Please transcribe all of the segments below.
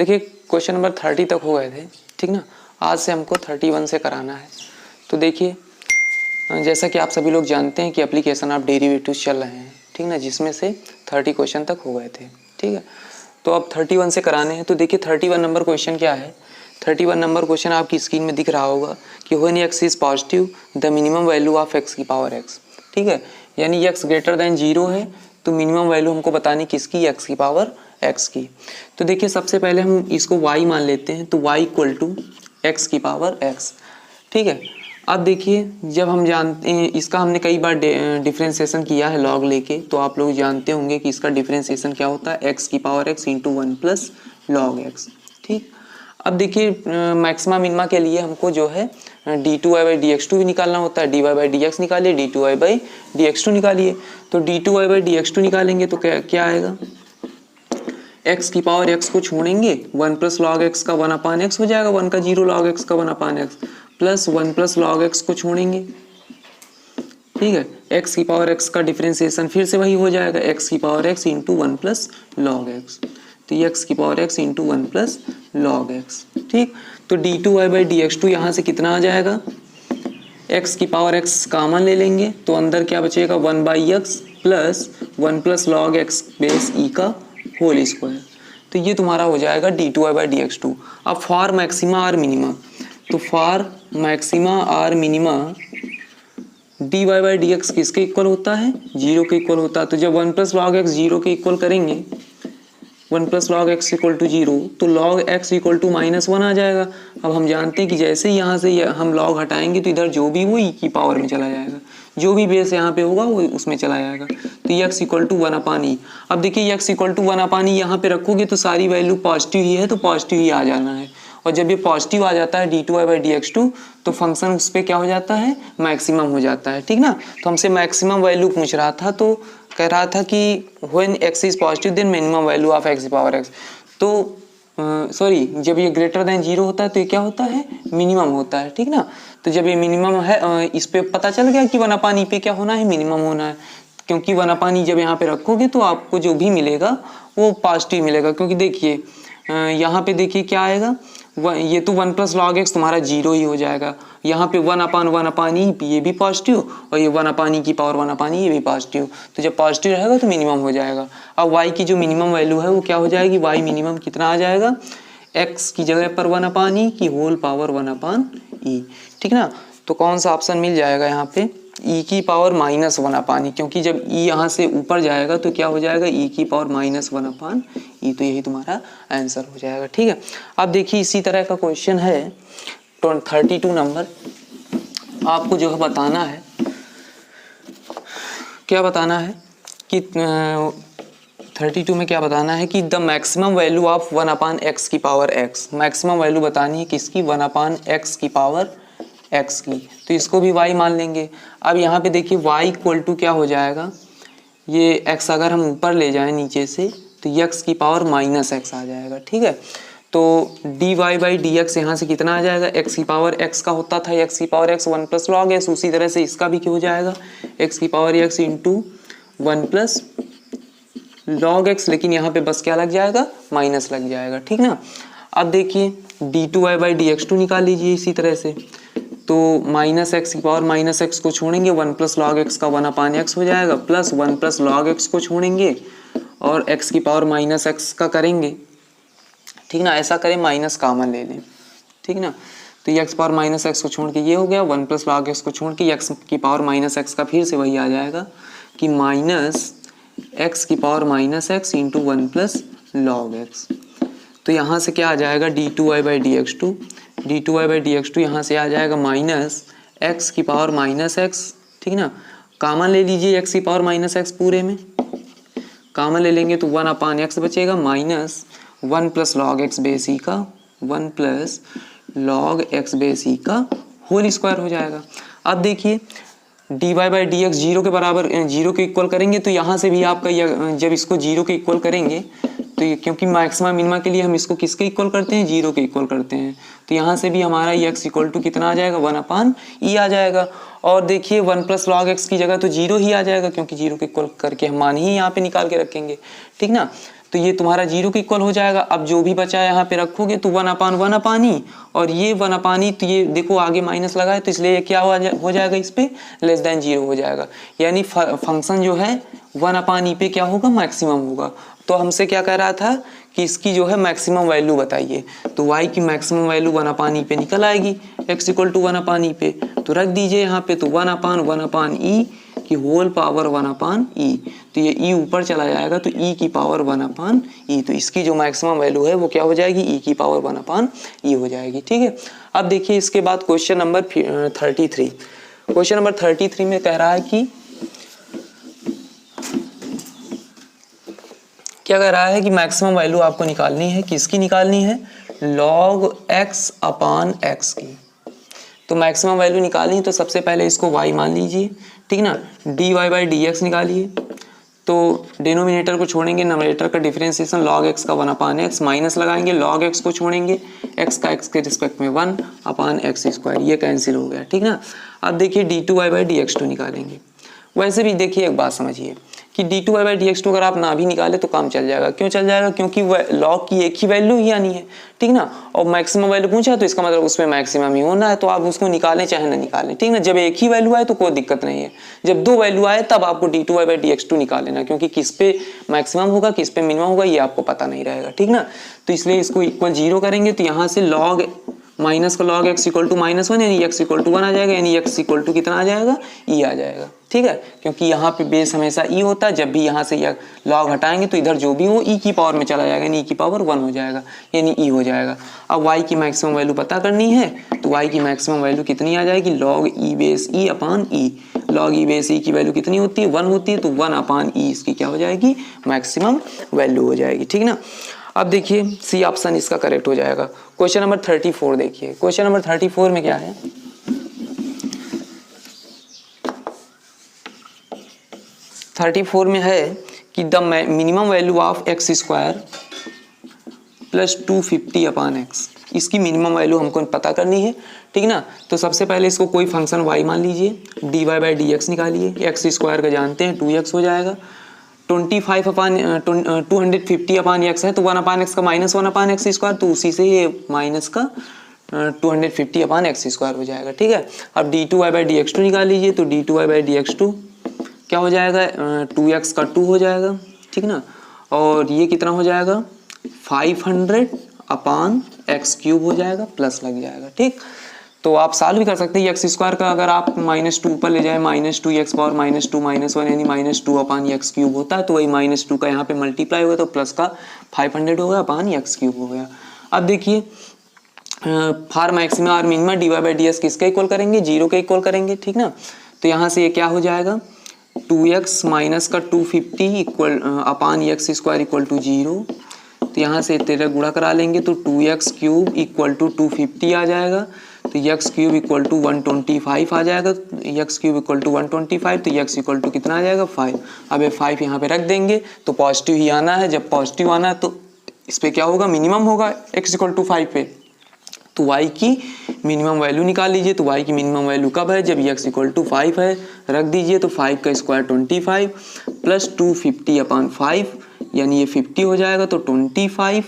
देखिए question number 30 तक हो गए थे, ठीक ना। आज से हमको 31 से कराना है। तो देखिए जैसा कि आप सभी लोग जानते हैं कि एप्लीकेशन ऑफ डेरिवेटिव्स चल रहे हैं, ठीक ना, जिसमें से 30 क्वेश्चन तक हो गए थे, ठीक है। तो अब 31 से कराने हैं। तो देखिए 31 नंबर क्वेश्चन क्या है। 31 नंबर क्वेश्चन आपकी स्क्रीन में दिख रहा होगा कि when x is positive the minimum value of x की पावर एक्स, ठीक है। यानी एक्स ग्रेटर देन 0 है तो मिनिमम वैल्यू हमको बतानी किसकी, एक्स की पावर एक्स की। तो देखिए सबसे पहले हम इसको y मान लेते हैं, तो y इक्वल टू एक्स की पावर एक्स, ठीक है। अब देखिए जब हम जानते हैं इसका हमने कई बार डिफ्रेंसिएशन किया है लॉग लेके, तो आप लोग जानते होंगे कि इसका डिफ्रेंसिएशन क्या होता है, एक्स की power x into 1 plus log x, ठीक। अब देखिए मैक्सिमा मिनिमा के लिए हमको जो है d2y/dx2 भी निकालना होता है, dy/dx निकालिए, d2y/dx2 निकालिए। तो d2y/dx2 निकालेंगे तो क्या आएगा, x की पावर x को छोड़ेंगे 1 प्लस लॉग एक्स का 1/x हो जाएगा, 1 का 0 लॉग एक्स का 1/x plus 1 plus log x को छोड़ेंगे, ठीक है। x की पावर x का डिफरेंशिएशन फिर से वही हो जाएगा, x की power x into 1 plus log x. तो ये x की power x into 1 plus log x, ठीक। तो d2y/dx2 यहाँ से कितना आ जाएगा, x की पावर x कॉमन ले लेंगे तो अंदर क्या बचेगा 1/x plus 1 plus log x base e का होल स्क्वायर। तो ये तुम्हारा हो जाएगा d2y/dx2। अब फॉर मैक्सिमा और मिनिमा, तो फॉर मैक्सिमा और मिनिमा dy/dx किसके इक्वल होता है, 0 के इक्वल होता है। तो जब 1 प्लस लॉग एक्स 0 के इक्वल करेंगे, 1 plus log X equal to 0, तो लॉग एक्स इक्वल टू -1 आ जाएगा। अब हम जानते हैं कि जैसे ही यहाँ से हम लॉग हटाएंगे तो इधर जो भी वो ई की पावर में चला जाएगा, जो भी बेस यहाँ पे होगा वो उसमें चला जाएगा। तो x इक्वल टू 1/e। अब देखिए x इक्वल टू 1/e यहाँ पे रखोगे तो सारी वैल्यू पॉजिटिव ही है, तो पॉजिटिव ही आ जाना है। और जब ये पॉजिटिव आ जाता है d2y/dx2 तो फंक्शन उस पर क्या हो जाता है, मैक्सिमम हो जाता है, ठीक ना। तो हमसे मैक्सिमम वैल्यू पूछ रहा था, तो कह रहा था कि when x is positive then minimum value of x की पावर x। तो सॉरी जब ये ग्रेटर देन 0 होता है तो ये क्या होता है, मिनिमम होता है, ठीक ना। तो जब ये मिनिमम है इस पे पता चल गया कि 1/e पे क्या होना है, मिनिमम होना है। क्योंकि 1/e जब यहाँ पे रखोगे तो आपको जो भी मिलेगा वो पॉजिटिव मिलेगा। क्योंकि देखिए यहाँ पे देखिए क्या आएगा, ये तो 1 प्लस लॉग एक्स तुम्हारा 0 ही हो जाएगा। यहाँ पे 1/1/e ये भी पॉजिटिव, और ये 1/e की पावर 1/e ये भी पॉजिटिव। तो जब पॉजिटिव रहेगा तो मिनिमम हो जाएगा। अब y की जो मिनिमम वैल्यू है वो क्या हो जाएगी, y मिनिमम कितना आ जाएगा, x की जगह पर 1/e की होल पावर 1/e, ठीक ना। तो कौन सा ऑप्शन मिल जाएगा यहाँ पे, e की पावर -1/e, क्योंकि जब e यहाँ से ऊपर जाएगा तो क्या हो जाएगा, e की पावर -1/e। तो यही तुम्हारा आंसर हो जाएगा, ठीक है। अब देखिए इसी तरह का क्वेश्चन है 32 नंबर। आपको जो है बताना है, क्या बताना है कि 32 में क्या बताना है कि the maximum value of 1/x की पावर x, मैक्सिमम वैल्यू बतानी है किसकी, 1/x की पावर x की। तो इसको भी y मान लेंगे। अब यहाँ पे देखिए y इक्वल टू क्या हो जाएगा, ये x अगर हम ऊपर ले जाएं नीचे से तो x की पावर -x आ जाएगा, ठीक है। तो dy/dx यहाँ से कितना आ जाएगा, x की पावर x का होता था x की power x 1 plus log x, उसी तरह से इसका भी क्या हो जाएगा, x की power x into 1 plus log x, लेकिन यहाँ पे बस क्या लग जाएगा, माइनस लग जाएगा, ठीक ना। अब देखिए d2y/dx2 निकाल लीजिए इसी तरह से। तो -x की पावर -x को छोड़ेंगे, 1 प्लस लॉग एक्स का 1/x हो जाएगा, प्लस 1 प्लस लॉग एक्स को छोड़ेंगे और x की पावर -x का करेंगे, ठीक ना। ऐसा करें माइनस कॉमन ले लें, ठीक ना। तो ये x पावर -x को छोड़ के ये हो गया, 1 प्लस लॉग एक्स को छोड़ के x की पावर -x का फिर से वही आ जाएगा कि -x की power -x into 1 plus log x. तो यहाँ से क्या आ जाएगा, d2y/dx2, d2y/dx2 यहाँ से आ जाएगा -x की पावर -x, ठीक ना। कॉमन ले लीजिए x की पावर -x पूरे में, कॉमन ले लेंगे तो 1/x बचेगा, minus 1 plus log x base e का 1 plus log x base e का होल स्क्वायर हो जाएगा। अब देखिए dy/dx 0 के बराबर 0 के इक्वल करेंगे तो यहाँ से भी आपका जब इसको 0 के इक्वल करेंगे तो ये क्योंकि मैक्सिमा मिनिमा के लिए हम इसको किसके इक्वल करते हैं, 0 के इक्वल करते हैं। तो यहाँ से भी हमारा x इक्वल टू कितना आ जाएगा, 1/e आ जाएगा। और देखिए 1 प्लस लॉग एक्स की जगह तो 0 ही आ जाएगा, क्योंकि 0 के इक्वल करके हम मान ही यहाँ पे निकाल के रखेंगे, ठीक ना। तो ये तुम्हारा 0 के इक्वल हो जाएगा। अब जो भी बचा यहाँ पे रखोगे तो 1/1 ई, और ये 1 ई, तो ये देखो आगे माइनस लगा है तो इसलिए ये क्या हो जाएगा, इस पे लेस देन 0 हो जाएगा। यानी फंक्शन जो है 1/e पे क्या होगा, मैक्सिमम होगा। तो हमसे क्या कह रहा था कि इसकी जो है मैक्सिमम वैल्यू बताइए, तो y की मैक्सिमम वैल्यू 1/e पे निकल आएगी, x इक्वल टू 1/e पे, तो रख दीजिए यहाँ पे, तो 1/1/e की होल पावर 1/e, तो ये e ऊपर चला जाएगा तो e की पावर 1/e, तो इसकी जो मैक्सिमम वैल्यू है वो क्या हो जाएगी, e की पावर 1/e हो जाएगी। ठीक है, अब देखिए इसके बाद क्वेश्चन नंबर 33। क्वेश्चन नंबर 33 में कह रहा है कि क्या कह रहा है कि मैक्सिमम वैल्यू आपको निकालनी है, किसकी निकालनी है, log x/x की। तो मैक्सिमम वैल्यू निकालनी है तो सबसे पहले इसको y मान लीजिए, ठीक ना, dy/dx निकालिए, तो डिनोमिनेटर को छोड़ेंगे, नोमिनेटर का डिफरेंशिएशन log x का 1/x, माइनस लगाएंगे, log x को छोड़ेंगे, x का x के रिस्पेक्ट में 1/x², ये कैंसिल हो गया, ठीक ना। अब देखिए d2y/dx2 निकालेंगे। वैसे भी देखिए एक बात समझिए कि d2y/dx2 अगर आप ना भी निकाले तो काम चल जाएगा। क्यों चल जाएगा, क्योंकि log की एक ही वैल्यू ही आनी है, ठीक ना, और मैक्सिमम वैल्यू पूछा तो इसका मतलब उसमें मैक्सिमम ही होना है, तो आप उसको निकालें चाहे ना निकालें, ठीक ना। जब एक ही वैल्यू आए तो कोई दिक्कत नहीं है, जब दो वैल्यू आए तब आपको d2y/dx2 निकाल लेना, क्योंकि किस पे मैक्सिमम होगा किस पे मिनिमम होगा ये आपको पता नहीं रहेगा, ठीक ना। तो इसलिए इसको इक्वल 0 करेंगे तो यहाँ से log माइनस का log x इक्वल टू -1 यानी x इक्वल टू 1 आ जाएगा, यानी x इक्वल टू कितना आ जाएगा, e आ जाएगा, ठीक है, क्योंकि यहाँ पे बेस हमेशा e होता है। जब भी यहाँ से यह log हटाएंगे तो इधर जो भी हो e की पावर में चला जाएगा, यानी e की पावर 1 हो जाएगा, यानी e हो जाएगा। अब y की मैक्सिमम वैल्यू पता करनी है तो y की मैक्सिमम वैल्यू कितनी आ जाएगी, log e बेस e अपान e, log e base e की वैल्यू कितनी होती है, 1 होती है, तो 1/e इसकी क्या हो जाएगी, मैक्सिमम वैल्यू हो जाएगी, ठीक ना। अब देखिए सी ऑप्शन इसका करेक्ट हो जाएगा। क्वेश्चन नंबर 34 देखिए, क्वेश्चन नंबर 34 में क्या है, में है कि the minimum value of x² plus 250/x, इसकी मिनिमम वैल्यू हमको पता करनी है, ठीक ना। तो सबसे पहले इसको कोई फंक्शन y मान लीजिए, dy/dx निकालिए, x² का जानते हैं 2x हो जाएगा, 250/x है तो 1/x का -1/x², तो उसी से ये माइनस का 250/x² हो जाएगा, ठीक है। अब d2y/dx2 निकाल लीजिए, तो d2y/dx2 क्या हो जाएगा, 2x का 2 हो जाएगा, ठीक ना, और ये कितना हो जाएगा 500/x³ हो जाएगा, प्लस लग जाएगा, ठीक। तो आप सॉल्व भी कर सकते हैं, x² का अगर आप -2 पर ले जाए, -2x पावर -2 -1 यानी -2/x³ होता है, तो वही -2 का यहाँ पे मल्टीप्लाई हुआ तो प्लस का 500 हो गया x³ हो गया। अब देखिए फॉर मैक्सिमम और मिनिमम dy/ds किसका इक्वल करेंगे, 0 के इक्वल करेंगे, ठीक ना। तो यहाँ से ये क्या हो जाएगा, 2x माइनस का 250 इक्वल x² इक्वल टू 0, तो यहाँ से तेरह गुणा करा लेंगे तो 2x³ इक्वल टू 250 आ जाएगा, तो x³ इक्वल टू 125 आ जाएगा, x³ इक्वल टू 125, तो x इक्वल टू कितना आ जाएगा 5। अब ये 5 यहाँ पे रख देंगे तो पॉजिटिव ही आना है, जब पॉजिटिव आना है तो इस पे क्या होगा, मिनिमम होगा x इक्वल टू 5 पे, तो y की मिनिमम वैल्यू निकाल लीजिए। तो y की मिनिमम वैल्यू कब है, जब x इक्वल टू 5 है, रख दीजिए, तो 5 का स्क्वायर 25 प्लस 250/5 यानी ये 50 हो जाएगा, तो 25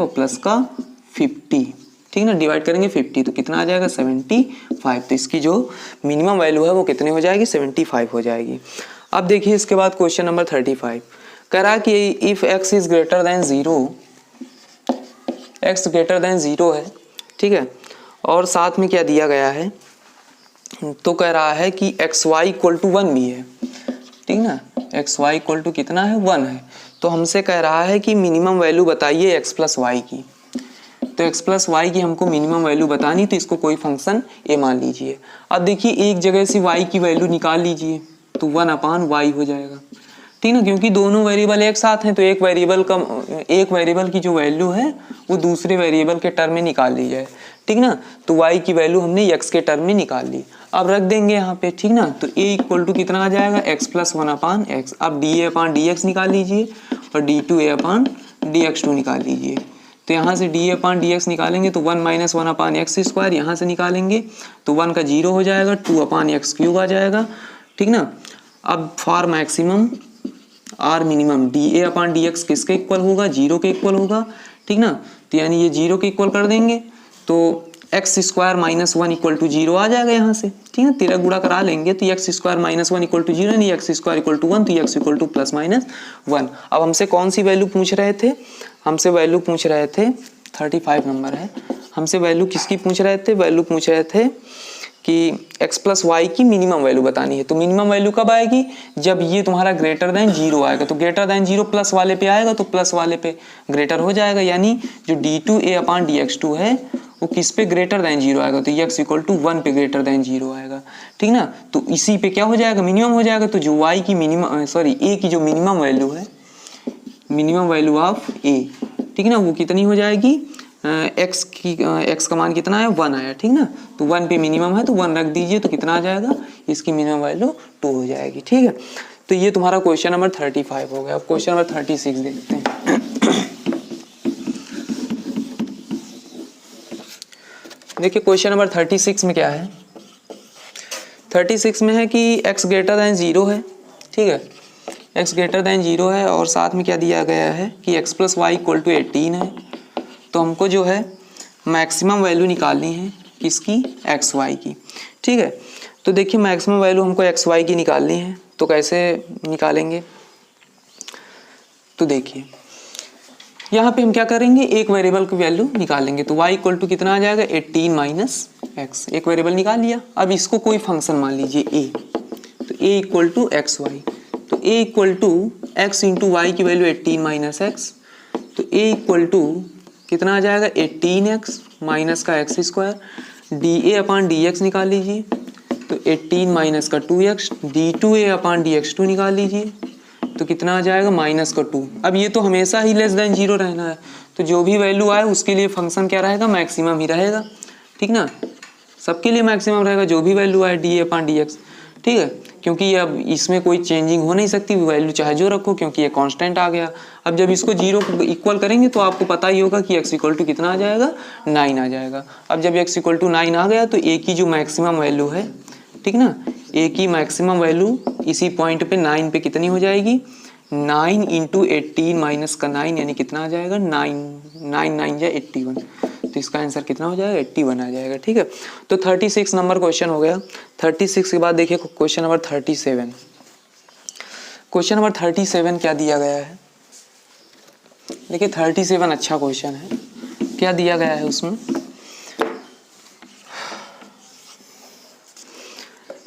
और प्लस का 50, ठीक ना, डिवाइड करेंगे 50 तो कितना आ जाएगा 75, तो इसकी जो मिनिमम वैल्यू है वो कितने हो जाएगी, 75 हो जाएगी। अब देखिए इसके बाद क्वेश्चन नंबर 35 कह रहा है कि if x is greater than 0, x greater than 0 है, ठीक है, और साथ में क्या दिया गया है, तो कह रहा है कि xy इक्वल टू 1 भी है, ठीक ना, xy इक्वल टू कितना है 1 है, तो हमसे कह रहा है कि मिनिमम वैल्यू बताइए x प्लस वाई की। तो x प्लस वाई की हमको मिनिमम वैल्यू बतानी, तो इसको कोई फंक्शन a मान लीजिए। अब देखिए एक जगह से y की वैल्यू निकाल लीजिए तो 1/y हो जाएगा, ठीक ना, क्योंकि दोनों वेरिएबल एक साथ हैं तो एक वेरिएबल की जो वैल्यू है वो दूसरे वेरिएबल के टर्म में निकाल ली जाए, ठीक ना। तो y की वैल्यू हमने x के टर्म में निकाल ली, अब रख देंगे यहाँ पे, ठीक ना। तो a इक्वल टू कितना आ जाएगा x प्लस 1/x। अब dA/dx निकाल लीजिए और d2a/dx2 निकाल लीजिए। तो यहाँ से dA/dx निकालेंगे तो 1 माइनस 1/x², यहाँ से निकालेंगे तो 1 का 0 हो जाएगा, 2/x³ आ जाएगा, ठीक ना। अब for maximum or minimum D A upon D X किसके इक्वल होगा, 0 के इक्वल होगा, ठीक ना। तो यानी ये 0 के इक्वल कर देंगे तो X square minus 1 equal to 0 आ जाएगा यहाँ से, ठीक है। तिरक गुणा करा लेंगे तो X square minus 1 equal to 0 नहीं, एक्स स्क्वायर इक्वल टू 1, तो X equal to plus minus 1। अब हमसे कौन सी वैल्यू पूछ रहे थे, हमसे वैल्यू पूछ रहे थे 35 नंबर है, हमसे वैल्यू किसकी पूछ रहे थे, वैल्यू पूछ रहे थे कि x प्लस वाई की मिनिमम वैल्यू बतानी है। तो मिनिमम वैल्यू कब आएगी, जब ये तुम्हारा ग्रेटर देन 0 आएगा। तो ग्रेटर देन 0 प्लस वाले पे आएगा तो प्लस वाले पे ग्रेटर हो जाएगा, यानी जो d2a अपॉन dx2 है वो किस पे ग्रेटर देन 0 आएगा, तो x इक्वल टू 1 पे ग्रेटर देन 0 आएगा, ठीक ना। तो इसी पे क्या हो जाएगा, मिनिमम हो जाएगा। तो जो y की मिनिमम a की जो मिनिमम वैल्यू है, मिनिमम वैल्यू ऑफ a, ठीक ना, वो कितनी हो जाएगी, x का मान कितना है 1 आया, ठीक ना। तो 1 पे मिनिमम है तो 1 रख दीजिए तो कितना आ जाएगा, इसकी मिनिमम वैल्यू 2 हो जाएगी, ठीक है। तो ये तुम्हारा क्वेश्चन नंबर 35 हो गया। अब क्वेश्चन नंबर 36 देखते हैं। देखिए क्वेश्चन नंबर 36 में क्या है, 36 में है कि x ग्रेटर देन 0 है, ठीक है, x ग्रेटर देन 0 है और साथ में क्या दिया गया है कि x plus Y equal to 18 है। तो हमको जो है मैक्सिमम वैल्यू निकालनी है किसकी, एक्स वाई की, ठीक है। तो देखिए मैक्सिमम वैल्यू हमको एक्स वाई की निकालनी है, तो कैसे निकालेंगे, तो देखिए यहाँ पे हम क्या करेंगे, एक वेरिएबल की वैल्यू निकालेंगे। तो y इक्वल टू कितना आ जाएगा 18 माइनस एक्स, एक वेरिएबल निकाल लिया। अब इसको कोई फंक्शन मान लीजिए a, तो a equal to x y, तो a equal to x into y की वैल्यू 18 माइनस एक्स, तो a इक्वल टू कितना आ जाएगा 18x माइनस का एक्स स्क्वायर, डी ए अपॉन डी एक्स निकाल लीजिए, तो 18 माइनस का 2x, d2a अपॉन dx2 निकाल लीजिए, तो कितना आ जाएगा माइनस का 2। अब ये तो हमेशा ही लेस देन 0 रहना है, तो जो भी वैल्यू आए उसके लिए फंक्शन क्या रहेगा, मैक्सिमम ही रहेगा, ठीक ना, सबके लिए मैक्सिमम रहेगा जो भी वैल्यू आए D A upon D x, ठीक है। क्योंकि अब इसमें कोई चेंजिंग हो नहीं सकती, वैल्यू चाहे जो रखो क्योंकि ये कांस्टेंट आ गया। अब जब इसको 0 को इक्वल करेंगे तो आपको पता ही होगा कि x इक्वल टू कितना आ जाएगा 9 आ जाएगा। अब जब x इक्वल टू 9 आ गया तो a की जो मैक्सिमम वैल्यू है, ठीक ना, a की मैक्सिमम वैल्यू इसी पॉइंट पे 9 पे कितनी हो जाएगी, 9 इंटू 18 माइनस का 9 यानी कितना आ जाएगा 9 या 81, तो इसका आंसर कितना हो जाएगा 81 आ जाएगा, ठीक है। तो 36 नंबर क्वेश्चन हो गया। 36 के बाद देखिए क्वेश्चन नंबर 37। क्वेश्चन नंबर 37 क्या दिया गया है, देखिए 37 अच्छा क्वेश्चन है। क्या दिया गया है उसमें,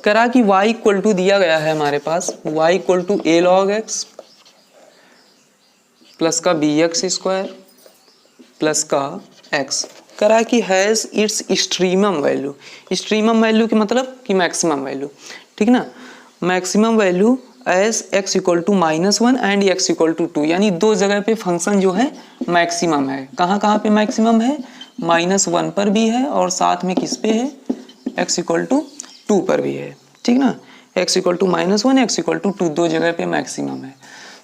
करा कि y इक्वल टू दिया गया है हमारे पास, y equal to a log x plus का bx स्क्वायर प्लस का x, करा कि has its extremum value, extremum value के मतलब कि मैक्सिमम वैल्यू, ठीक ना, maximum value as x equal to -1 and x equal to 2, यानी दो जगह पे फंक्शन जो है मैक्सिमम है। कहाँ कहाँ पे मैक्सिमम है, -1 पर भी है और साथ में किस पे है, x इक्वल टू 2 पर भी है, ठीक ना, x equal to -1 x equal to 2 दो जगह पे मैक्सिमम है।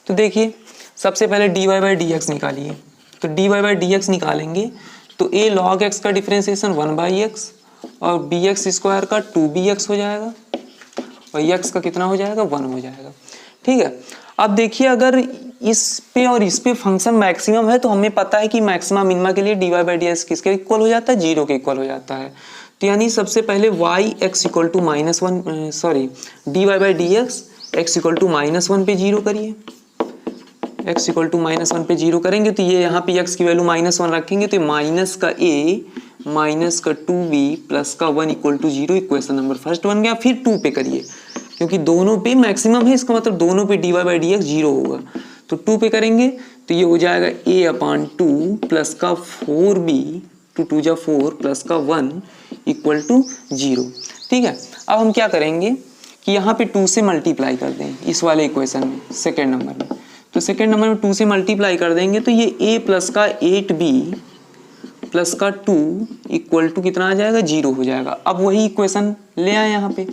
तो देखिए सबसे पहले dy बाई डी एक्स निकालिए, तो dy बाई डी एक्स निकालेंगे तो a log x का डिफ्रेंसिएशन 1/x और bx स्क्वायर का 2bx हो जाएगा और x का कितना हो जाएगा 1 हो जाएगा, ठीक है। अब देखिए अगर इस पे और इस पे फंक्शन मैक्सिमम है तो हमें पता है कि मैक्सिमम मिनिमा के लिए dy बाई डी एक्स किसके इक्वल हो जाता है, 0 के इक्वल हो जाता है। तो यानी सबसे पहले y equal to dy by d x equal to -1 पे 0 करिए, x इक्वल टू -1 पे 0 करेंगे तो ये यहाँ पे x की वैल्यू -1 रखेंगे तो माइनस का a माइनस का 2b प्लस का 1 equal to 0 equation number first बन गया। फिर 2 पे करिए क्योंकि दोनों पे मैक्सिमम है, इसका मतलब दोनों पे dy बाई डी एक्स 0 होगा, तो 2 पे करेंगे तो ये हो जाएगा a अपॉन 2 प्लस का 4b 2 जा 4 प्लस का 1 इक्वल टू 0, ठीक है। अब हम क्या करेंगे कि यहाँ पे 2 से मल्टीप्लाई कर दें इस वाले इक्वेशन में, सेकेंड नंबर में, तो सेकेंड नंबर में 2 से मल्टीप्लाई कर देंगे तो ये a प्लस का 8b प्लस का 2 इक्वल टू कितना आ जाएगा 0 हो जाएगा। अब वही इक्वेशन ले आए यहाँ पे,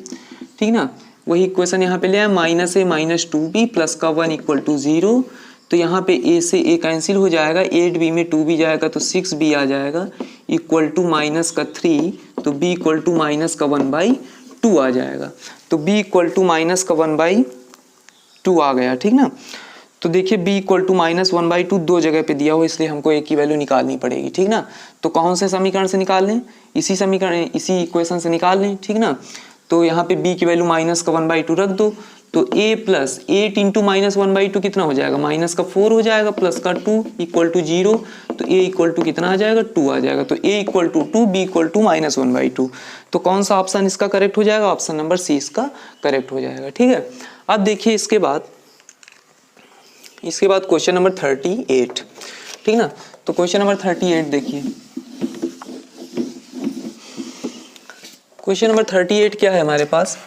ठीक ना, वही इक्वेशन यहाँ पे ले आए, -a माइनस 2b प्लस का 1 इक्वल टू 0, तो यहाँ पे a से a कैंसिल हो जाएगा, 8b में 2b जाएगा तो 6b आ जाएगा इक्वल टू माइनस का 3, तो b इक्वल टू माइनस का 1/2 आ जाएगा, तो b इक्वल टू माइनस का 1/2 आ गया, ठीक ना। तो देखिए b इक्वल टू -1/2 दो जगह पे दिया हुआ, इसलिए हमको a की वैल्यू निकालनी पड़ेगी, ठीक ना। तो कौन से समीकरण से निकाल लें, इसी समीकरण इसी इक्वेशन से निकाल लें, ठीक ना। तो यहाँ पे b की वैल्यू -1/2 रख दो, तो a प्लस 8 इंटू -1/2 कितना हो जाएगा, -4 हो जाएगा, प्लस का 2 इक्वल टू 0, तो a इक्वल टू कितना आ जाएगा, 2 आ जाएगा। तो a equal to 2, b equal to -1/2। तो कौन सा ऑप्शन इसका करेक्ट हो जाएगा, ऑप्शन नंबर सी इसका करेक्ट हो जाएगा, ठीक है। अब देखिए इसके बाद क्वेश्चन नंबर 38, ठीक ना। तो क्वेश्चन नंबर 38 देखिए, क्वेश्चन नंबर 38 क्या है हमारे पास,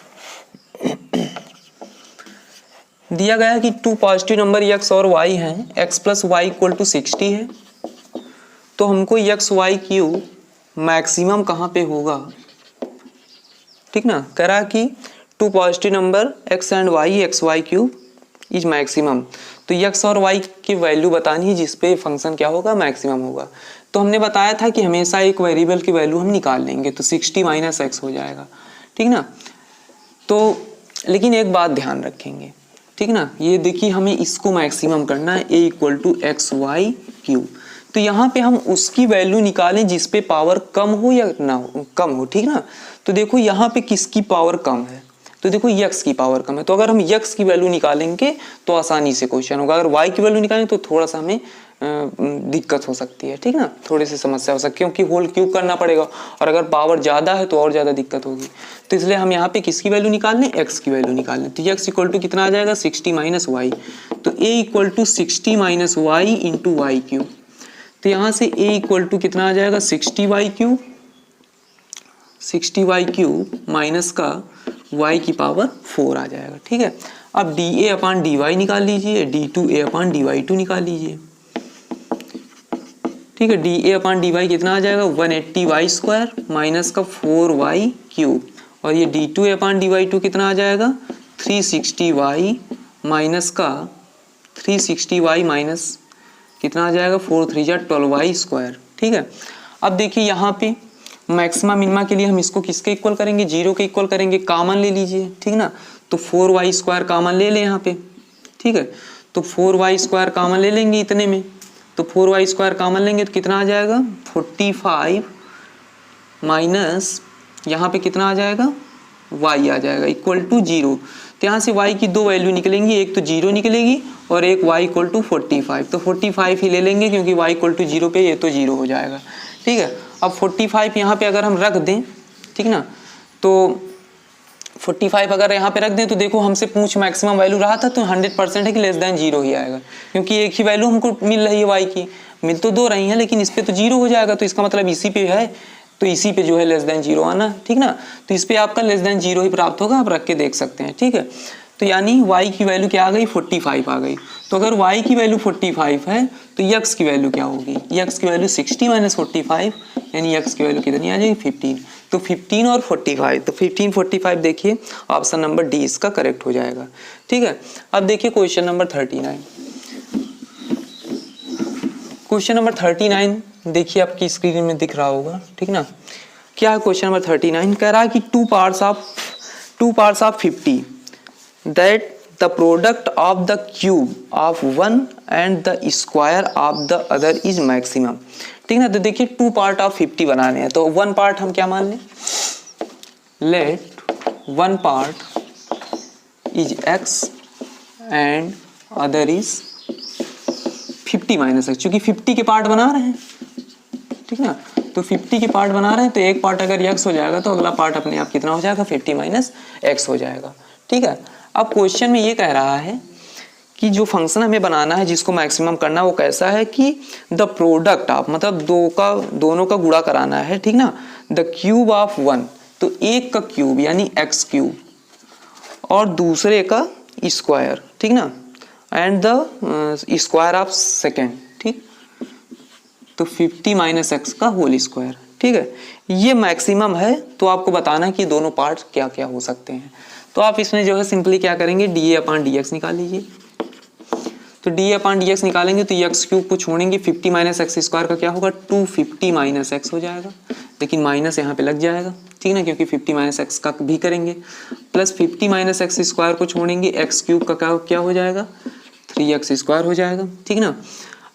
दिया गया है कि 2 पॉजिटिव नंबर x और y हैं, x plus Y equal to 60 है। तो हमको x y क्यू मैक्सिमम कहाँ पे होगा, ठीक ना। कह रहा है कि 2 positive number x and y, x y cube is maximum. तो x और y की वैल्यू बतानी है जिसपे फंक्शन क्या होगा, मैक्सिमम होगा। तो हमने बताया था कि हमेशा एक वेरिएबल की वैल्यू हम निकाल लेंगे, तो 60 माइनस एक्स हो जाएगा, ठीक ना। तो लेकिन एक बात ध्यान रखेंगे, ठीक ना, ये देखिए हमें इसको मैक्सिमम करना है, a equal to x y cube. तो यहाँ पे हम उसकी वैल्यू निकालें जिसपे पावर कम हो या ना हो, कम हो, ठीक ना। तो देखो यहाँ पे किसकी पावर कम है, तो देखो x की पावर कम है। तो अगर हम x की वैल्यू निकालेंगे तो आसानी से क्वेश्चन होगा, अगर y की वैल्यू निकालेंगे तो थोड़ा सा हमें दिक्कत हो सकती है, ठीक ना, थोड़ी सी समस्या हो सकती है, क्योंकि होल क्यूब करना पड़ेगा, और अगर पावर ज़्यादा है तो और ज़्यादा दिक्कत होगी। तो इसलिए हम यहाँ पे किसकी वैल्यू निकाल लें, x की वैल्यू निकाल लें। तो x इक्वल टू कितना आ जाएगा, 60 माइनस वाई। तो a equal to 60 minus y into y cube. तो यहाँ से a इक्वल टू कितना आ जाएगा, 60 y cube, 60 y cube minus का y की पावर 4 आ जाएगा, ठीक है। अब dA अपॉन dy निकाल लीजिए, d2a अपॉन dy2 निकाल लीजिए, ठीक है। dA अपॉन dy कितना आ जाएगा, 180y स्क्वायर माइनस का 4y क्यूब, और ये d2a अपॉन dy2 कितना आ जाएगा, 360y माइनस का 360y माइनस कितना आ जाएगा, 4 3 जा 12y स्क्वायर, ठीक है। अब देखिए यहाँ पे मैक्सिमा मिनिमा के लिए हम इसको किसके इक्वल करेंगे, 0 के इक्वल करेंगे, कॉमन ले लीजिए, ठीक ना। तो 4y स्क्वायर कॉमन ले लें यहाँ पे, ठीक है। तो 4y स्क्वायर कॉमन ले लेंगे इतने में, तो 4y स्क्वायर कॉमन लेंगे तो कितना आ जाएगा, 45 माइनस यहाँ पे कितना आ जाएगा, y आ जाएगा इक्वल टू 0। तो यहाँ से y की दो वैल्यू निकलेंगी, एक तो 0 निकलेगी और एक y इक्वल टू 45। तो 45 ही ले लेंगे क्योंकि y इक्वल टू 0 पे ये तो 0 हो जाएगा, ठीक है। अब 45 यहाँ पे अगर हम रख दें, ठीक ना, तो 45 अगर यहाँ पे रख दें तो देखो हमसे पूछ मैक्सिमम वैल्यू रहा था, तो 100% है कि लेस देन 0 ही आएगा, क्योंकि एक ही वैल्यू हमको मिल रही है y की, मिल तो दो रही है लेकिन इस पे तो 0 हो जाएगा। तो इसका मतलब इसी पे है, तो इसी पे जो है लेस देन 0 आना, ठीक ना। तो इस पे आपका लेस देन 0 ही प्राप्त होगा, आप रख के देख सकते हैं, ठीक है। तो यानी y की वैल्यू क्या आ गई, 45 आ गई। तो अगर y की वैल्यू 45 है तो x की वैल्यू क्या होगी, x की वैल्यू 60 माइनस 45, यानी x की वैल्यू कितनी आ जाएगी, 15। तो 15 और 45, तो 15 45 देखिए ऑप्शन नंबर डी इसका करेक्ट हो जाएगा, ठीक है। अब देखिए क्वेश्चन नंबर 39, क्वेश्चन नंबर 39 देखिए आपकी स्क्रीन में दिख रहा होगा, ठीक ना। क्या है क्वेश्चन नंबर 39, कह रहा है कि two parts of 50 that the product of the cube of one and the square of the other is maximum, ठीक ना। तो देखिए 2 पार्ट ऑफ 50 बनाने हैं, तो 1 पार्ट हम क्या मान लें, let 1 part is x and other is 50 minus x, क्योंकि 50 के पार्ट बना रहे हैं, ठीक ना। तो 50 के पार्ट बना रहे हैं, तो एक पार्ट अगर x हो जाएगा तो अगला पार्ट अपने आप कितना हो जाएगा, 50 माइनस एक्स हो जाएगा, ठीक है। अब क्वेश्चन में ये कह रहा है कि जो फंक्शन हमें बनाना है जिसको मैक्सिमम करना है वो कैसा है कि द प्रोडक्ट ऑफ, मतलब दोनों का गुणा कराना है, ठीक ना। द क्यूब ऑफ 1, तो एक का क्यूब यानी एक्स क्यूब और दूसरे का स्क्वायर, ठीक ना, and the square of second, ठीक। तो 50 माइनस एक्स का होल स्क्वायर, ठीक है। ये मैक्सिमम है, तो आपको बताना है कि दोनों पार्ट क्या क्या हो सकते हैं। तो आप इसमें जो है सिंपली क्या करेंगे, D A upon D x निकाल लीजिए। तो D A upon D x निकालेंगे तो एक्स क्यूब को छोड़ेंगे, 50 माइनस एक्स स्क्वायर का क्या होगा, 250 माइनस एक्स हो जाएगा, लेकिन माइनस यहाँ पे लग जाएगा, ठीक ना, क्योंकि 50 माइनस एक्स का भी करेंगे, प्लस 50 माइनस एक्स स्क्वायर को छोड़ेंगे, एक्स क्यूब का क्या हो जाएगा, तो ये एक्स स्क्वायर हो जाएगा, ठीक ना।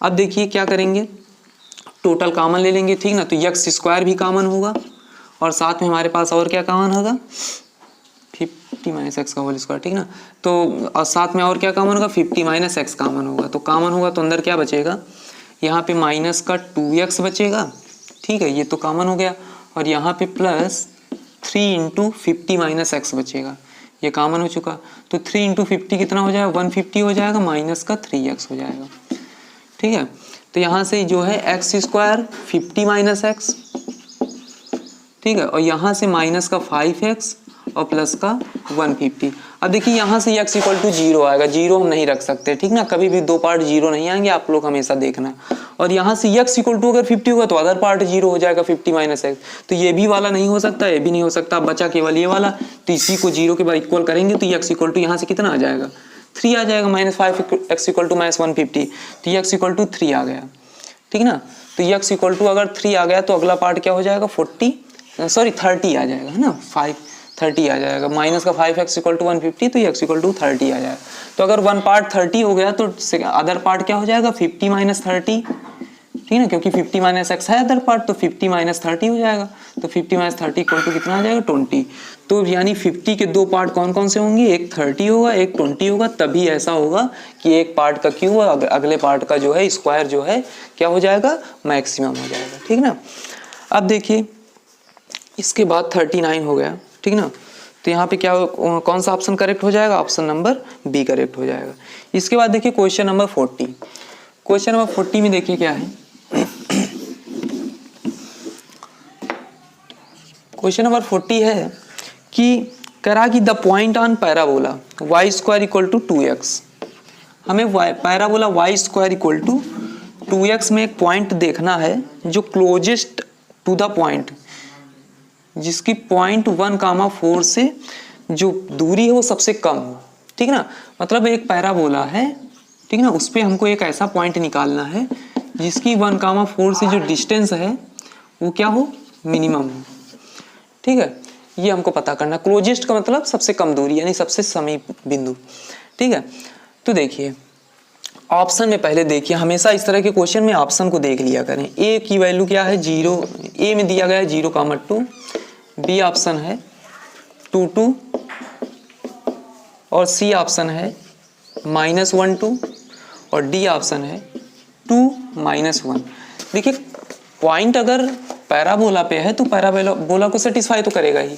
अब देखिए क्या करेंगे, टोटल कॉमन ले लेंगे, ठीक ना। तो एक्स स्क्वायर भी कॉमन होगा और साथ में हमारे पास और क्या कॉमन होगा, 50 माइनस एक्स का होल स्क्वायर, ठीक ना। तो और साथ में और क्या कॉमन होगा, 50 माइनस एक्स कॉमन होगा। तो कॉमन होगा तो अंदर क्या बचेगा, यहाँ पे माइनस का 2x बचेगा, ठीक है, ये तो कॉमन हो गया। और यहाँ पे प्लस 3 इंटू 50 माइनस एक्स बचेगा, ये कॉमन हो चुका। तो 3 इंटू 50 कितना हो जाएगा, 150 हो जाएगा, माइनस का 3x हो जाएगा, ठीक है। तो यहाँ से जो है एक्स स्क्वायर 50 माइनस एक्स, ठीक है, और यहाँ से माइनस का 5x और प्लस का 150। अब देखिए यहाँ से x इक्वल टू 0 आएगा, 0 हम नहीं रख सकते, ठीक ना, कभी भी दो पार्ट 0 नहीं आएंगे, आप लोग हमेशा देखना। और यहाँ से x इक्वल टू अगर 50 होगा तो अदर पार्ट 0 हो जाएगा, 50 माइनस एक्स। तो ये भी वाला नहीं हो सकता, ये भी नहीं हो सकता, बचा केवल ये वाला। तो इसी को 0 के बाद इक्वल करेंगे तो x इक्वल टू यहाँ से कितना आ जाएगा, 3 आ जाएगा, minus 5x equal to minus 150, तो x इक्वल टू 3 आ गया, ठीक ना। तो x इक्वल टू अगर 3 आ गया तो अगला पार्ट क्या हो जाएगा, 30 आ जाएगा, है ना, 30 आ जाएगा, माइनस का 5x इक्वल टू 150, तो x इक्वल टू 30 आ जाएगा। तो अगर वन पार्ट 30 हो गया तो अदर पार्ट क्या हो जाएगा, 50 माइनस 30, ठीक है, क्योंकि 50 माइनस एक्स है अदर पार्ट, तो 50 माइनस 30 हो जाएगा। तो 50 माइनस 30 इक्वल टू कितना आ जाएगा, 20। तो यानी 50 के दो पार्ट कौन कौन से होंगे, एक 30 होगा, एक 20 होगा, तभी ऐसा होगा कि एक पार्ट का क्यूब अगले पार्ट का जो है स्क्वायर जो है क्या हो जाएगा, मैक्सिमम हो जाएगा, ठीक ना। अब देखिए इसके बाद 39 हो गया, ठीक ना। तो यहाँ पे क्या कौन सा ऑप्शन करेक्ट हो जाएगा, ऑप्शन नंबर बी करेक्ट हो जाएगा। इसके बाद देखिए क्वेश्चन नंबर 40। क्वेश्चन नंबर 40 में देखिए क्या है, क्वेश्चन नंबर 40 है कि करा कि the point on parabola y square equal to 2x। हमें parabola y square equal to 2x में एक पॉइंट देखना है जो क्लोजेस्ट टू द पॉइंट, जिसकी पॉइंट 1,4 से जो दूरी है वो सबसे कम हो, ठीक ना। मतलब एक पैराबोला है, ठीक ना, उस पर हमको एक ऐसा पॉइंट निकालना है जिसकी 1,4 से जो डिस्टेंस है वो क्या हो, मिनिमम हो, ठीक है। ये हमको पता करना, क्लोजेस्ट का मतलब सबसे कम दूरी यानी सबसे समीप बिंदु, ठीक है। तो देखिए ऑप्शन में पहले देखिए, हमेशा इस तरह के क्वेश्चन में ऑप्शन को देख लिया करें। ए की वैल्यू क्या है, 0, ए में दिया गया है 0,2, बी ऑप्शन है 2 और सी ऑप्शन है -1 और डी ऑप्शन है 2 -1। देखिए पॉइंट अगर पैराबोला पे है तो पैराबोला को सेटिस्फाई तो करेगा ही,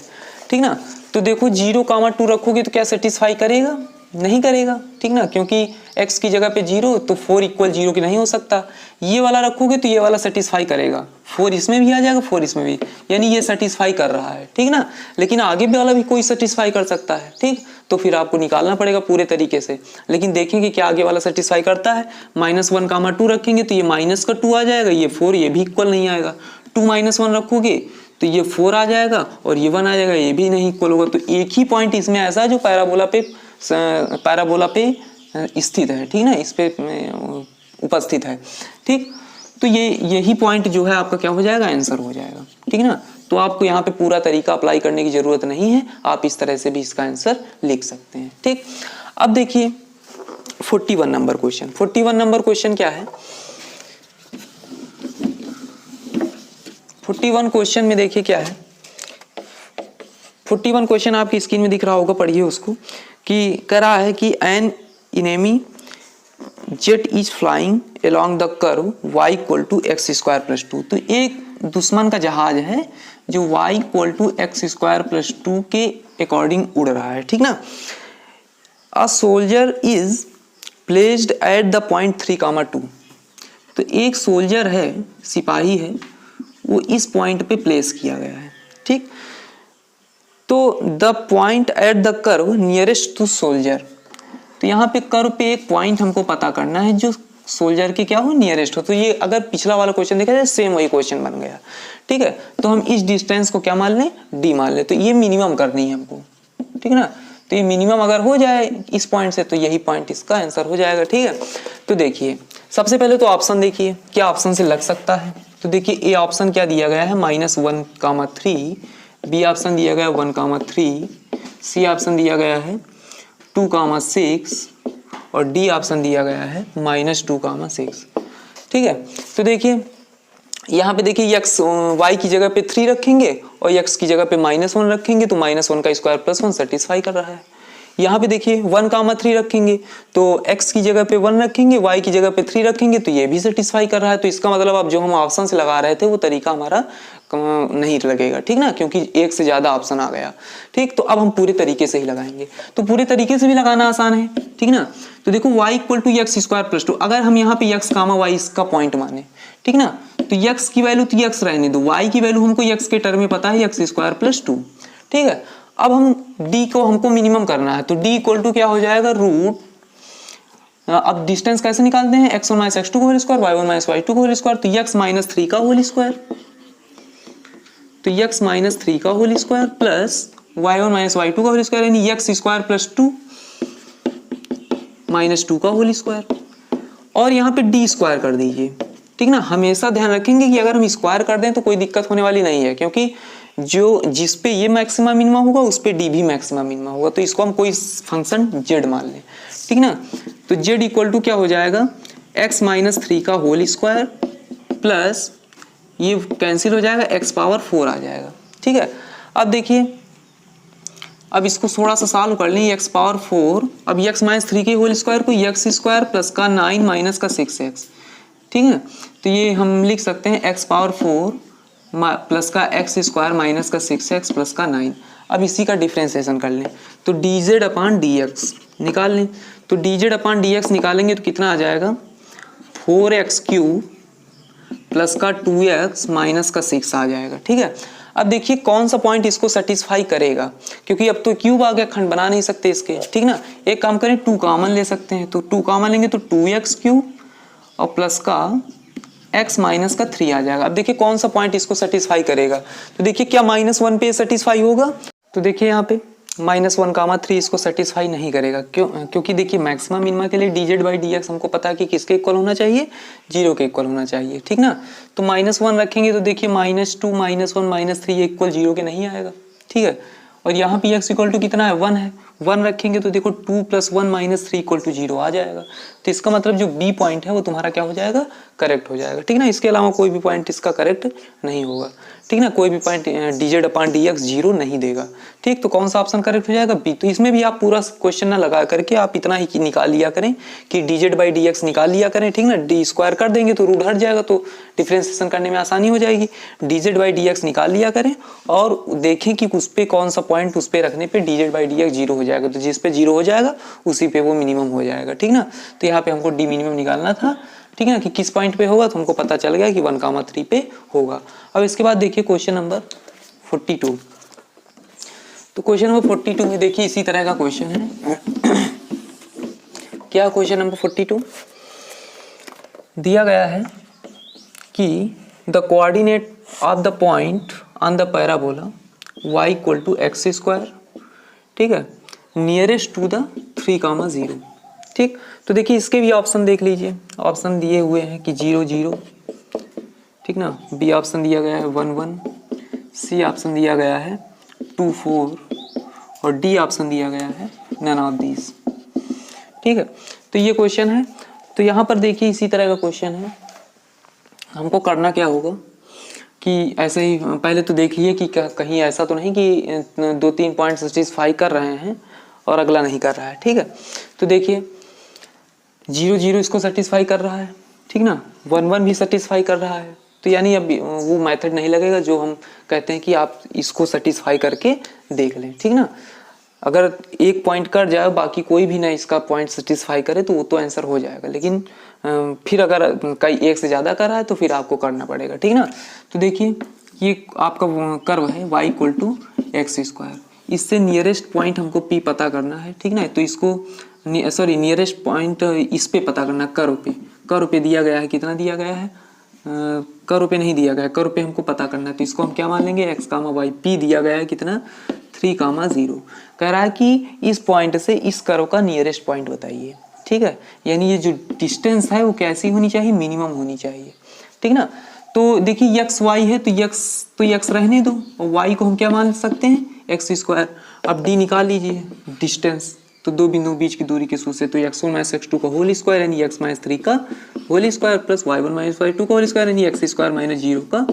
ठीक ना। तो देखो 0,2 रखोगे तो क्या सेटिस्फाई करेगा, नहीं करेगा, ठीक ना, क्योंकि x की जगह पे 0 तो 4 इक्वल 0 की नहीं हो सकता। ये वाला रखोगे तो ये वाला सेटिस्फाई करेगा, 4 इसमें भी आ जाएगा, 4 इसमें भी, यानी ये सेटिस्फाई कर रहा है, ठीक ना। लेकिन आगे वाला भी कोई सेटिस्फाई कर सकता है, ठीक, तो फिर आपको निकालना पड़ेगा पूरे तरीके से। लेकिन देखेंगे कि आगे वाला सेटिस्फाई करता है, -1,2 रखेंगे तो ये माइनस का 2 आ जाएगा, ये 4, ये भी इक्वल नहीं आएगा। 2 -1 रखोगे तो ये 4 आ जाएगा और ये 1 आ जाएगा, ये भी नहीं इक्वल होगा। तो एक ही पॉइंट इसमें ऐसा है जो पैराबोला पे स्थित है, ठीक ना, इस पे उपस्थित है, ठीक। तो ये यही पॉइंट जो है आपका क्या हो जाएगा, आंसर हो जाएगा, ठीक ना। तो आपको यहाँ पे पूरा तरीका अप्लाई करने की जरूरत नहीं है, आप इस तरह से भी इसका आंसर लिख सकते हैं, ठीक। अब देखिए 41 नंबर क्वेश्चन। 41 नंबर क्वेश्चन क्या है, 41 क्वेश्चन में देखिए क्या है, 41 क्वेश्चन आपकी स्क्रीन में दिख रहा होगा, पढ़िए उसको। कि कह रहा है कि an enemy jet is flying along the curve y equal to x square plus 2। तो एक दुश्मन का जहाज है जो y equal to x square plus 2 के अकॉर्डिंग उड़ रहा है, ठीक ना। A soldier is placed at the point 3,2। तो एक सोल्जर है, सिपाही है, वो इस पॉइंट पे प्लेस किया गया है, ठीक। तो the point at the curve nearest to soldier. तो यहाँ पे कर्व पे एक पॉइंट हमको पता करना है जो सोल्जर के क्या हो, नियरेस्ट हो। तो ये अगर पिछला वाला क्वेश्चन देखा जाए सेम वही क्वेश्चन बन गया, ठीक है। तो हम इस डिस्टेंस को क्या मान लें, डी मान लें। तो ये मिनिमम करनी है हमको, ठीक है ना। तो ये मिनिमम अगर हो जाए इस पॉइंट से तो यही पॉइंट इसका आंसर हो जाएगा, ठीक है। तो देखिए सबसे पहले तो ऑप्शन देखिए क्या ऑप्शन से लग सकता है। तो देखिए ए ऑप्शन क्या दिया गया है, -1,3, बी ऑप्शन दिया गया है 1,3, सी ऑप्शन दिया गया है 2,6 और डी ऑप्शन दिया गया है -2, 6। ठीक है, तो देखिए यहाँ पे देखिए x y की जगह पे 3 रखेंगे और x की जगह पे -1 रखेंगे तो -1 का स्क्वायर +1 सेटिस्फाई कर रहा है। यहाँ पे देखिए 1, 3 रखेंगे तो x की जगह पे 1 रखेंगे, y की जगह पे 3 रखेंगे तो ये भी सेटिस्फाई कर रहा है। तो इसका मतलब अब जो हम ऑप्शन से लगा रहे थे वो तरीका हमारा नहीं लगेगा, ठीक ना, क्योंकि एक से ज़्यादा ऑप्शन आ गया। ठीक, तो अब हम पूरे तरीके से ही लगाएंगे। तो पूरे तरीके से भी लगाना आसान है, ठीक ना। तो देखो y = x² + 2, अगर हम यहाँ पे x, y इसका पॉइंट माने, ठीक ना, तो x की वैल्यू तो x रहने दो, y की वैल्यू हमको x के टर्म में पता है x² + 2। ठीक है, अब हम d को हमको मिनिमम करना है तो d = क्या हो जाएगा रूट, अब डिस्टेंस कैसे निकालते हैं, x1 - x2 का होल स्क्वायर, y1 - y2 का होल स्क्वायर, तो x - 3 का होल स्क्वायर, तो x - 3 का whole square plus y1 - y2 का होल स्क्वायर, यानी x² + 2 -2 का होल स्क्वायर, और यहाँ पे d स्क्वायर कर दीजिए। ठीक ना, हमेशा ध्यान रखेंगे कि अगर हम स्क्वायर कर दें तो कोई दिक्कत होने वाली नहीं है, क्योंकि जो जिस पे ये मैक्सिमा मिनिमा होगा उस पे डी भी मैक्सिमा मिनिमा होगा। तो इसको हम कोई फंक्शन z मान लें, ठीक ना। तो z = क्या हो जाएगा, x - 3 का होल स्क्वायर प्लस ये कैंसिल हो जाएगा, x⁴ आ जाएगा। ठीक है, अब देखिए, अब इसको थोड़ा सा सॉल्व कर लें, x⁴, अब x - 3 के होल स्क्वायर को x² प्लस का 9 माइनस का 6x, ठीक है। तो ये हम लिख सकते हैं x⁴ प्लस का x² माइनस का 6x प्लस का 9। अब इसी का डिफ्रेंसिएशन कर लें तो dz/dx निकाल लें, तो dz/dx निकालेंगे तो कितना आ जाएगा, 4x³ प्लस का 2x माइनस का 6 आ जाएगा। ठीक है, अब देखिए कौन सा पॉइंट इसको सेटिस्फाई करेगा, क्योंकि अब तो क्यूब आ गया, खंड बना नहीं सकते इसके, ठीक ना। एक काम करें, 2 कॉमन ले सकते हैं, तो 2 कॉमन लेंगे तो 2x³ और प्लस का x माइनस का 3 आ जाएगा। अब देखिए कौन सा पॉइंट इसको सेटिस्फाई करेगा, तो देखिए क्या -1 पे सेटिस्फाई होगा, तो देखिए यहाँ पे -1, 3 इसको सेटिस्फाई नहीं करेगा। क्यों, क्योंकि देखिए मैक्सिमम मिनिमा के लिए dz/dx हमको पता है कि किसके इक्वल होना चाहिए, 0 के इक्वल होना चाहिए, ठीक ना। तो -1 रखेंगे तो देखिए -2, -1, -3 = 0 के नहीं आएगा, ठीक है। और यहाँ पे x = कितना है, 1 है, 1 रखेंगे तो देखो 2 + 1 - 3 = 0 आ जाएगा। तो इसका मतलब जो बी पॉइंट है वो तुम्हारा क्या हो जाएगा, करेक्ट हो जाएगा, ठीक ना। इसके अलावा कोई भी पॉइंट इसका करेक्ट नहीं होगा, ठीक ना, कोई भी पॉइंट dz/dx 0 नहीं देगा। ठीक, तो कौन सा ऑप्शन करेक्ट हो जाएगा, बी। तो इसमें भी आप पूरा क्वेश्चन ना लगा करके आप इतना ही निकाल लिया करें कि dz/dx निकाल लिया करें, ठीक ना। डी स्क्वायर कर देंगे तो रूट हट जाएगा, तो डिफ्रेंसिएशन करने में आसानी हो जाएगी। dz/dx निकाल लिया करें और देखें कि उस पर कौन सा पॉइंट उस पर रखने पे dz/dx 0 हो जाएगा, तो जिस पे 0 हो जाएगा उसी पे वो मिनिमम हो जाएगा, ठीक ना। तो यहाँ पे हमको डी मिनिमम निकालना था, ठीक है, कि किस पॉइंट पे होगा, तो हमको पता चल गया कि 1, 3 पे होगा। अब इसके बाद देखिए क्वेश्चन नंबर 42। तो क्वेश्चन नंबर 42 में देखिए इसी तरह का क्वेश्चन है। क्या क्वेश्चन नंबर 42 दिया गया है कि the coordinate of the point on the parabola y = x², ठीक है, नियरेस्ट टू द 3, 0। ठीक, तो देखिए इसके भी ऑप्शन देख लीजिए, ऑप्शन दिए हुए हैं कि 0, 0, ठीक ना, बी ऑप्शन दिया गया है 1, 1, सी ऑप्शन दिया गया है 2, 4 और डी ऑप्शन दिया गया है नन ऑफ दीज। ठीक है, तो ये क्वेश्चन है। तो यहाँ पर देखिए इसी तरह का क्वेश्चन है, हमको करना क्या होगा कि ऐसे ही पहले तो देखिए कि कहीं ऐसा तो नहीं कि 2-3 पॉइंट सेटिस्फाई कर रहे हैं और अगला नहीं कर रहा है, ठीक है। तो देखिए 0, 0 इसको सेटिस्फाई कर रहा है, ठीक ना, 1, 1 भी सेटिस्फाई कर रहा है, तो यानी अब वो मेथड नहीं लगेगा जो हम कहते हैं कि आप इसको सेटिस्फाई करके देख लें, ठीक ना। अगर एक पॉइंट कर जाए बाकी कोई भी ना इसका पॉइंट सेटिस्फाई करे तो वो तो आंसर हो जाएगा, लेकिन फिर अगर कई एक से ज़्यादा कर रहा है तो फिर आपको करना पड़ेगा, ठीक ना। तो देखिए ये आपका कर्व है y = x², इससे नियरेस्ट पॉइंट हमको P पता करना है, ठीक ना। तो इसको नियरेस्ट पॉइंट इस पे पता करना, कर्व पे दिया गया है, कितना दिया गया है, कर्व पे नहीं दिया गया, कर्व पे हमको पता करना है, तो इसको हम क्या मान लेंगे, x, y। P दिया गया है कितना, 3, 0। कह रहा है कि इस पॉइंट से इस कर्व का नियरेस्ट पॉइंट बताइए, ठीक है, यानी ये जो डिस्टेंस है वो कैसी होनी चाहिए, मिनिमम होनी चाहिए, ठीक ना। तो देखिए x y है तो x रहने दो और y को हम क्या मान सकते हैं, x²। अब d निकाल लीजिए डिस्टेंस, तो दो बिंदु बीच की दूरी के सूत्र से, तो x1 माइनस x2 का होल स्क्वायर यानी x माइनस 3 का whole square plus y1 minus y2 का होल स्क्वायर यानी x स्क्वायर माइनस 0 का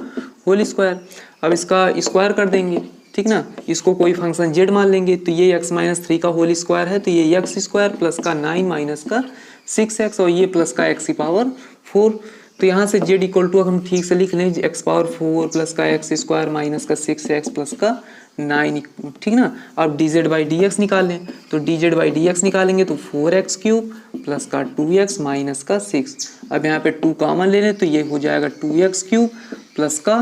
होल स्क्वायर। अब इसका स्क्वायर कर देंगे, ठीक ना, इसको कोई फंक्शन z मान लेंगे, तो ये x माइनस 3 का होल स्क्वायर है, तो ये x स्क्वायर प्लस का 9 माइनस का 6x और ये प्लस का x की पावर 4। तो यहाँ से z इक्वल टू हम ठीक से लिख लें x पावर 4 प्लस का x स्क्वायर माइनस का 6x प्लस का 9, ठीक ना। अब dz बाई डी एक्स निकालें, तो dz बाई डी एक्स निकालेंगे तो 4x क्यूब प्लस का 2x माइनस का 6। अब यहाँ पे 2 कॉमन ले लें तो ये हो जाएगा 2x क्यूब प्लस का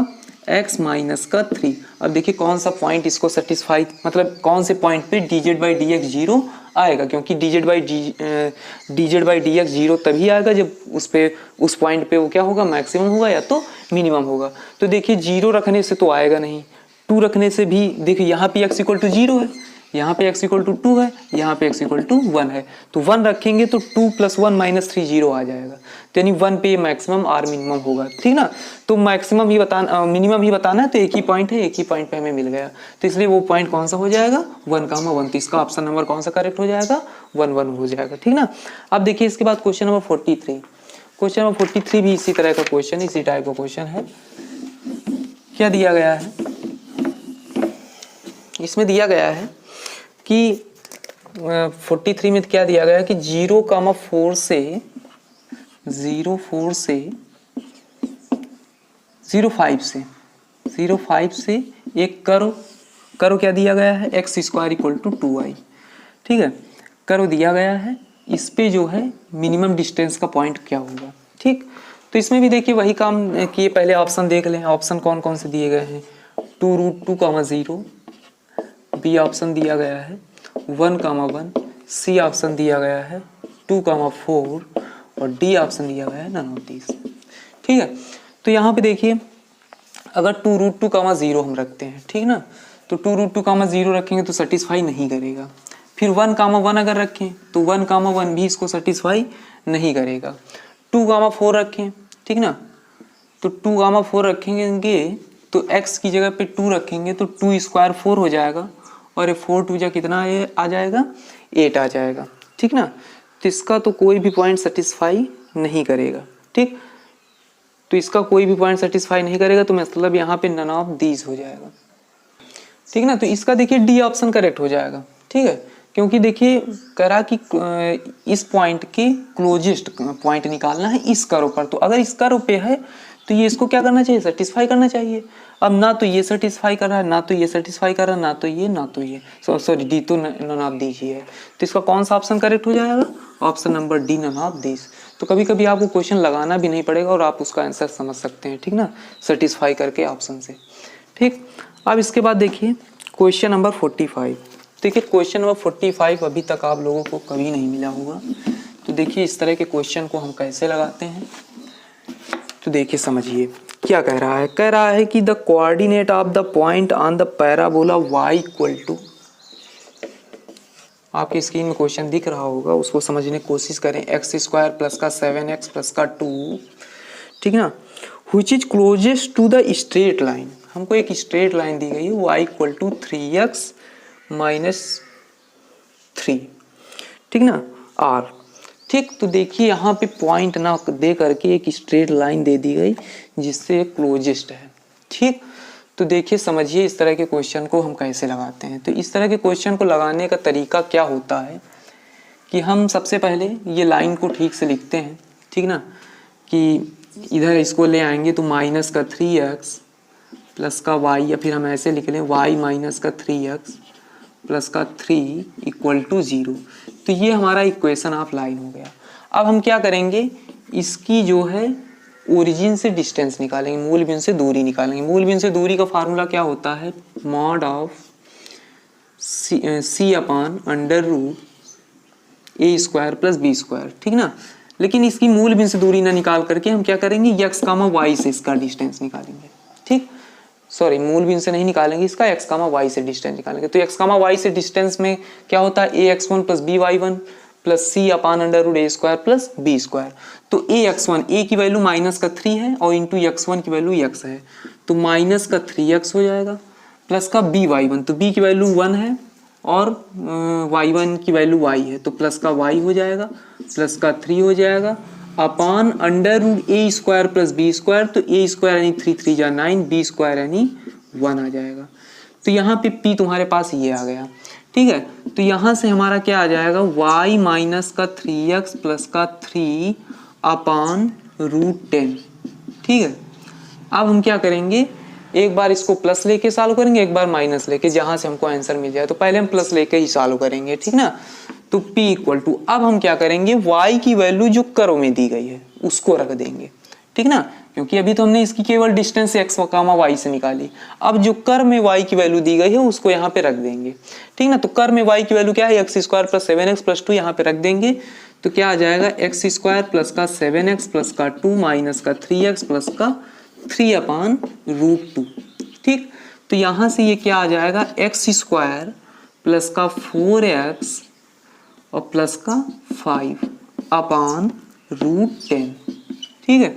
x माइनस का 3। अब देखिए कौन सा पॉइंट इसको सेटिस्फाई, मतलब कौन से पॉइंट पे dz बाई डी एक्स 0 आएगा, क्योंकि dz बाई डी एक्स 0 तभी आएगा जब उस पॉइंट पे वो क्या होगा, मैक्सिमम होगा या तो मिनिमम होगा। तो देखिए 0 रखने से तो आएगा नहीं, 2 रखने से भी, देखिए यहाँ पे x इक्वल टू 0 है, यहाँ पे x इक्वल टू 2 है, यहाँ पे x इक्वल टू 1 है, तो 1 रखेंगे तो 2 प्लस 1 माइनस 3 0 आ जाएगा, तो यानी 1 पे मैक्सिमम और मिनिमम होगा, ठीक ना। तो मैक्सिमम ही बताना, मिनिमम ही बताना है, तो एक ही पॉइंट है, एक ही पॉइंट पे हमें मिल गया, तो इसलिए वो पॉइंट कौन सा हो जाएगा, 1,1। तो इसका ऑप्शन नंबर कौन सा करेक्ट हो जाएगा, 1 हो जाएगा, ठीक ना। अब देखिए इसके बाद क्वेश्चन नंबर 43। क्वेश्चन नंबर 43 भी इसी तरह का क्वेश्चन, इसी टाइप का क्वेश्चन है। क्या दिया गया है इसमें, दिया गया है कि 43 में क्या दिया गया है कि 0,4 से 0,5 से एक करो क्या दिया गया है, x square equal to 2y, ठीक है, करो दिया गया है। इस पे जो है मिनिमम डिस्टेंस का पॉइंट क्या होगा, ठीक। तो इसमें भी देखिए वही काम किए, पहले ऑप्शन देख लें, ऑप्शन कौन कौन से दिए गए हैं, 2√2,0, बी ऑप्शन दिया गया है 1,1, सी ऑप्शन दिया गया है 2,4 और डी ऑप्शन दिया गया है नन ऑफ दिस, ठीक है। तो यहाँ पे देखिए अगर 2√2,0 हम रखते हैं, ठीक ना, तो 2√2,0 रखेंगे तो सेटिस्फाई नहीं करेगा। फिर 1,1 अगर रखें तो 1,1 भी इसको सेटिस्फाई नहीं करेगा। 2,4 रखें, ठीक ना, तो 2,4 रखेंगे तो x की जगह पे 2 रखेंगे तो 2 स्क्वायर 4 हो जाएगा, और ये 4 2 जा कितना आ जाएगा, 8 आ जाएगा, ठीक ना। तो इसका तो कोई भी पॉइंट सेटिस्फाई नहीं करेगा, ठीक। तो इसका कोई भी पॉइंट सेटिस्फाई नहीं करेगा, तो मतलब यहाँ पे नन ऑफ दीज हो जाएगा, ठीक ना। तो इसका देखिए डी ऑप्शन करेक्ट हो जाएगा, ठीक है, क्योंकि देखिए करा कि इस पॉइंट के क्लोजेस्ट पॉइंट निकालना है इस करो पर, तो अगर इस करो पे है तो ये इसको क्या करना चाहिए, सेटिस्फाई करना चाहिए। अब ना तो ये सेटिस्फाई कर रहा है, ना तो ये सेटिस्फाई कर रहा है, ना तो ये सॉरी डी तो नन ऑफ दीज ही है, तो इसका कौन सा ऑप्शन करेक्ट हो जाएगा, option number d none of these. तो कभी कभी आपको क्वेश्चन लगाना भी नहीं पड़ेगा और आप उसका आंसर समझ सकते हैं, ठीक ना, सेटिस्फाई करके ऑप्शन से, ठीक। अब इसके बाद देखिए क्वेश्चन नंबर 45। देखिए क्वेश्चन नंबर 45 अभी तक आप लोगों को कभी नहीं मिला होगा, तो देखिए इस तरह के क्वेश्चन को हम कैसे लगाते हैं। तो देखिए समझिए क्या कह रहा है कि the coordinate of the point on the parabola y equal to, आपकी स्क्रीन में क्वेश्चन दिख रहा होगा, उसको समझने की कोशिश करें, x स्क्वायर प्लस का 7x प्लस का 2, ठीक ना, which is closest to the straight line. हमको एक स्ट्रेट लाइन दी गई है y equal to 3x minus 3, ठीक ना, r, ठीक। तो देखिए यहाँ पे पॉइंट ना दे करके एक स्ट्रेट लाइन दे दी गई जिससे क्लोजेस्ट है, ठीक। तो देखिए समझिए इस तरह के क्वेश्चन को हम कैसे लगाते हैं। तो इस तरह के क्वेश्चन को लगाने का तरीका क्या होता है कि हम सबसे पहले ये लाइन को ठीक से लिखते हैं, ठीक ना, कि इधर इसको ले आएंगे तो माइनस का 3x प्लस का y, या फिर हम ऐसे लिख लें y माइनस का 3x प्लस का 3 इक्वल टू 0। तो ये हमारा इक्वेशन ऑफ लाइन हो गया। अब हम क्या करेंगे, इसकी जो है ओरिजिन से डिस्टेंस निकालेंगे, मूल बिंदु से दूरी निकालेंगे। मूल बिंदु से दूरी का फार्मूला क्या होता है, mod of c upon under root a square plus b square, ठीक ना। लेकिन इसकी मूल बिंदु से दूरी ना निकाल करके हम क्या करेंगे, x, y से इसका डिस्टेंस निकालेंगे, ठीक। सॉरी मूल बिंदु से नहीं निकालेंगे, इसका x, y से डिस्टेंस निकालेंगे। तो x, y से डिस्टेंस में क्या होता है, ax1 plus by1 plus c upon under root a square plus b square. तो ax1, a की वैल्यू माइनस का 3 है और इंटू x1 की वैल्यू x है, तो माइनस का 3x हो जाएगा, प्लस का by1, तो b की वैल्यू 1 है और y1 की वैल्यू y है तो प्लस का y हो जाएगा, प्लस का 3 हो जाएगा अपान अंडर रूट ए स्क्वायर प्लस बी स्क्वायर। तो ए स्क्वायर यानी 3 3 जा 9, बी स्क्वायर यानी 1 आ जाएगा। तो यहाँ पे p तुम्हारे पास ये आ गया, ठीक है। तो यहाँ से हमारा क्या आ जाएगा, y माइनस का 3x प्लस का 3 अपान रूट 10, ठीक है। अब हम क्या करेंगे, एक बार इसको प्लस लेके सॉल्व करेंगे, एक बार माइनस लेके, जहां से हमको आंसर मिल जाए। तो पहले हम प्लस लेके ही सॉल्व करेंगे, ठीक ना। तो p इक्वल टू, अब हम क्या करेंगे, y की वैल्यू जो कर्व में दी गई है उसको रख देंगे, ठीक ना, क्योंकि अभी तो हमने इसकी केवल डिस्टेंस x कामा y से निकाली। अब जो कर्व में y की वैल्यू दी गई है उसको यहाँ पे रख देंगे, ठीक ना। तो कर्व में y की वैल्यू क्या है, x square plus 7x plus 2 यहाँ पे रख देंगे। तो क्या आ जाएगा, एक्स स्क्वायर प्लस का 7x प्लस का 2 माइनस का 3x प्लस का 3 अपान रूट 2, ठीक। तो यहाँ से ये क्या आ जाएगा, एक्स स्क्वायर प्लस का 4x और प्लस का 5 अपान रूट 10, ठीक है।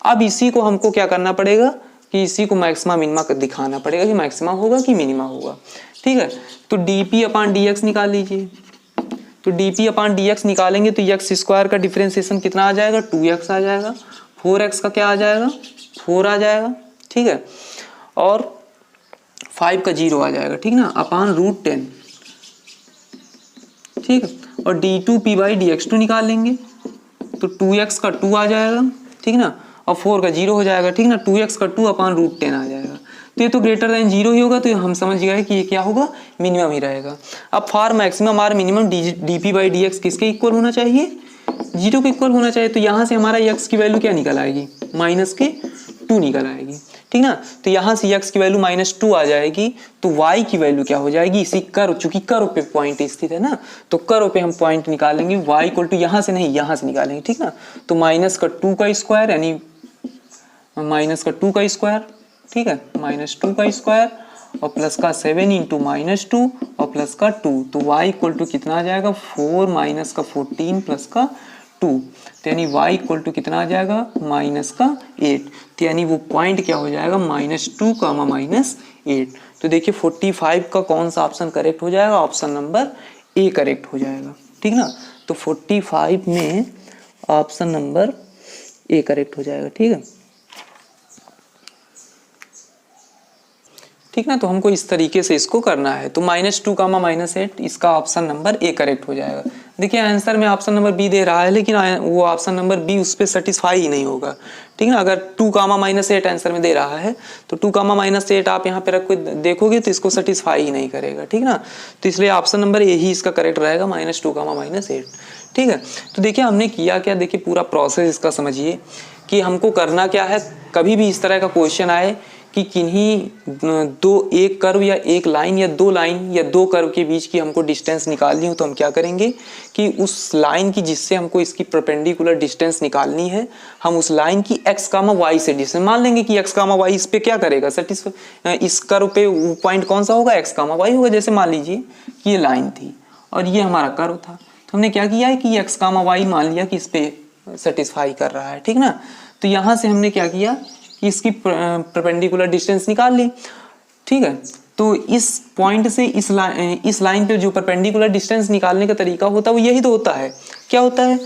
अब इसी को हमको क्या करना पड़ेगा कि इसी को मैक्सिमा मिनिमा दिखाना पड़ेगा कि मैक्सिमा होगा कि मिनिमा होगा, ठीक है। तो dp अपान dx निकाल लीजिए। तो dp अपान dx निकालेंगे तो एक्स स्क्वायर का डिफरेंशिएशन कितना आ जाएगा, 2x आ जाएगा, 4x का क्या आ जाएगा, 4 आ जाएगा, ठीक है, और 5 का 0 आ जाएगा, ठीक ना, अपान रूट 10, ठीक है। और d2p बाई dx2 निकाल लेंगे तो 2x का 2 आ जाएगा, ठीक ना, और 4 का 0 हो जाएगा, ठीक ना, 2x का 2 अपान रूट 10 आ जाएगा। तो ये तो ग्रेटर देन 0 ही होगा, तो हम समझ गए कि ये क्या होगा, मिनिमम ही रहेगा। अब for maximum or minimum dp by dx किसके इक्वल होना चाहिए, 0 के इक्वल होना चाहिए। तो यहाँ से हमारा x की वैल्यू क्या निकल आएगी, माइनस के 2 निकल आएगी, ठीक ना। तो यहाँ से x की वैल्यू -2 आ जाएगी। तो y की वैल्यू क्या हो जाएगी, इसी कर्व, चूंकि कर्व पे पॉइंट स्थित है ना, तो कर्व पे हम पॉइंट निकालेंगे, y इक्वल टू यहाँ से नहीं यहाँ से निकालेंगे, ठीक ना। तो -2 का स्क्वायर यानी -2 का स्क्वायर, ठीक है, -2 का स्क्वायर और प्लस का 7 इंटू -2 और प्लस का 2। तो y इक्वल टू कितना आ जाएगा, 4 माइनस का 14 प्लस का 2। तो यानी y इक्वल टू कितना आ जाएगा, -8। तो यानी वो पॉइंट क्या हो जाएगा, -2 कामा -8। तो देखिए 45 का कौन सा ऑप्शन करेक्ट हो जाएगा, ऑप्शन नंबर ए करेक्ट हो जाएगा, ठीक ना। तो 45 में ऑप्शन नंबर ए करेक्ट हो जाएगा, ठीक है, ठीक ना। तो हमको इस तरीके से इसको करना है। तो -2 कामा -8 इसका ऑप्शन नंबर ए करेक्ट हो जाएगा। देखिए आंसर में ऑप्शन नंबर बी दे रहा है, लेकिन वो ऑप्शन नंबर बी उस पर सेटिस्फाई ही नहीं होगा, ठीक ना। अगर 2 कामा -8 आंसर में दे रहा है तो 2 कामा -8 आप यहाँ पे रख के देखोगे तो इसको सेटिस्फाई ही नहीं करेगा, ठीक ना। तो इसलिए ऑप्शन नंबर ए ही इसका करेक्ट रहेगा, -2 कामा -8, ठीक है। तो देखिए हमने किया क्या, देखिए पूरा प्रोसेस इसका समझिए कि हमको करना क्या है। कभी भी इस तरह का क्वेश्चन आए कि किन्हीं एक कर्व या एक लाइन या दो लाइन या दो कर्व के बीच की हमको डिस्टेंस निकालनी हो, तो हम क्या करेंगे कि उस लाइन की जिससे हमको इसकी परपेंडिकुलर डिस्टेंस निकालनी है, हम उस लाइन की x कामा y से डिस्टेंस मान लेंगे कि x कामा y इस पे क्या करेगा, इस कर्व पे पॉइंट कौन सा होगा, x कामा y होगा। जैसे मान लीजिए कि ये लाइन थी और ये हमारा कर्व था, तो हमने क्या किया है कि x कामा y मान लिया कि इस पे सेटिस्फाई कर रहा है, ठीक ना। तो यहाँ से हमने क्या किया कि इसकी परपेंडिकुलर डिस्टेंस निकाल ली, ठीक है। तो इस पॉइंट से इस लाइन पे जो परपेंडिकुलर डिस्टेंस निकालने का तरीका होता है वो यही तो होता है। क्या होता है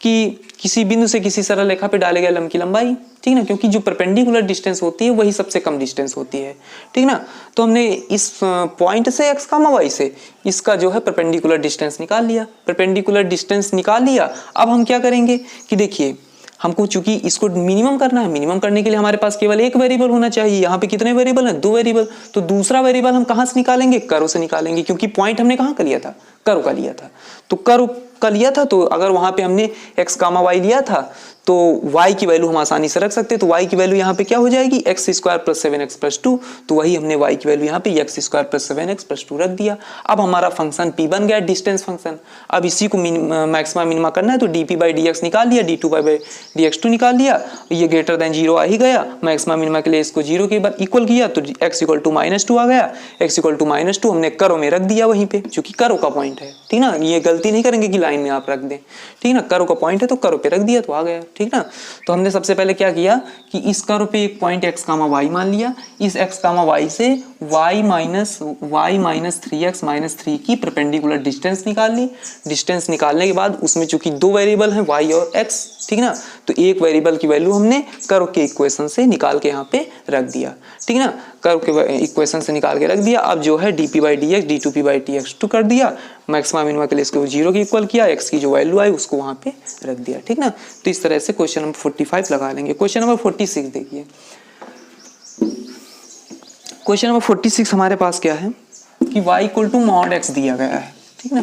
कि किसी बिंदु से किसी सरल रेखा पे डाले गए लंब की लंबाई, ठीक ना, क्योंकि जो परपेंडिकुलर डिस्टेंस होती है वही सबसे कम डिस्टेंस होती है, ठीक ना। तो हमने इस पॉइंट से x कामा y से इसका जो है परपेंडिकुलर डिस्टेंस निकाल लिया, परपेंडिकुलर डिस्टेंस निकाल लिया। अब हम क्या करेंगे कि देखिए हमको चूंकि इसको मिनिमम करना है, मिनिमम करने के लिए हमारे पास केवल एक वेरिएबल होना चाहिए। यहाँ पे कितने वेरिएबल हैं, 2 वेरिएबल। तो दूसरा वेरिएबल हम कहाँ से निकालेंगे, कर्व से निकालेंगे, क्योंकि पॉइंट हमने कहाँ का लिया था, कर्व का लिया था। तो कर्व का लिया था, तो अगर वहाँ पे हमने x कामा y लिया था तो y की वैल्यू हम आसानी से रख सकते हैं। तो y की वैल्यू यहाँ पे क्या हो जाएगी, x square plus 7x plus 2। तो वही हमने y की वैल्यू यहाँ पे x square plus 7x plus 2 रख दिया। अब हमारा फंक्शन p बन गया, डिस्टेंस फंक्शन। अब इसी को मैक्सिमा मिनिमा करना है, तो dp बाई dx निकाल लिया, d2 बाई dx2 निकाल लिया, ये ग्रेटर देन 0 आ ही गया। मैक्सिमा मिनिमा के लिए इसको 0 के इक्वल किया तो x इक्वल टू -2 आ गया। x इक्वल टू -2 हमने कर्व में रख दिया वहीं पे, क्योंकि कर्व का पॉइंट है, ठीक ना। ये गलती नहीं करेंगे कि लाइन में आप रख दें, ठीक ना, कर्व का पॉइंट है तो कर्व पे रख दिया तो आ गया। ठीक ना। तो हमने सबसे पहले क्या किया कि इस कर्व पे एक पॉइंट x कामा वाई मान लिया, इस x कामा वाई से y माइनस 3x माइनस 3 की परपेंडिकुलर डिस्टेंस निकाल ली। डिस्टेंस निकालने के बाद उसमें चूंकि दो वेरिएबल हैं y और x, ठीक ना, तो एक वेरिएबल की वैल्यू हमने कर्व के इक्वेशन से निकाल के यहाँ पे रख दिया, ठीक ना, कर्व के इक्वेशन से निकाल के रख दिया। अब जो है d p by d x d two p by t x two कर दिया, मैक्सिमम मिनिमम के लिए इसको 0 के इक्वल किया, x की जो वैल्यू आई उसको वहाँ पे रख दिया, ठीक ना। तो इस तरह से क्वेश्चन नंबर 45 लगा लेंगे। क्वेश्चन नंबर 46 देखिए। क्वेश्चन नंबर 46 हमारे पास क्या है कि y equal to mod x दिया गया है, ठीक ना।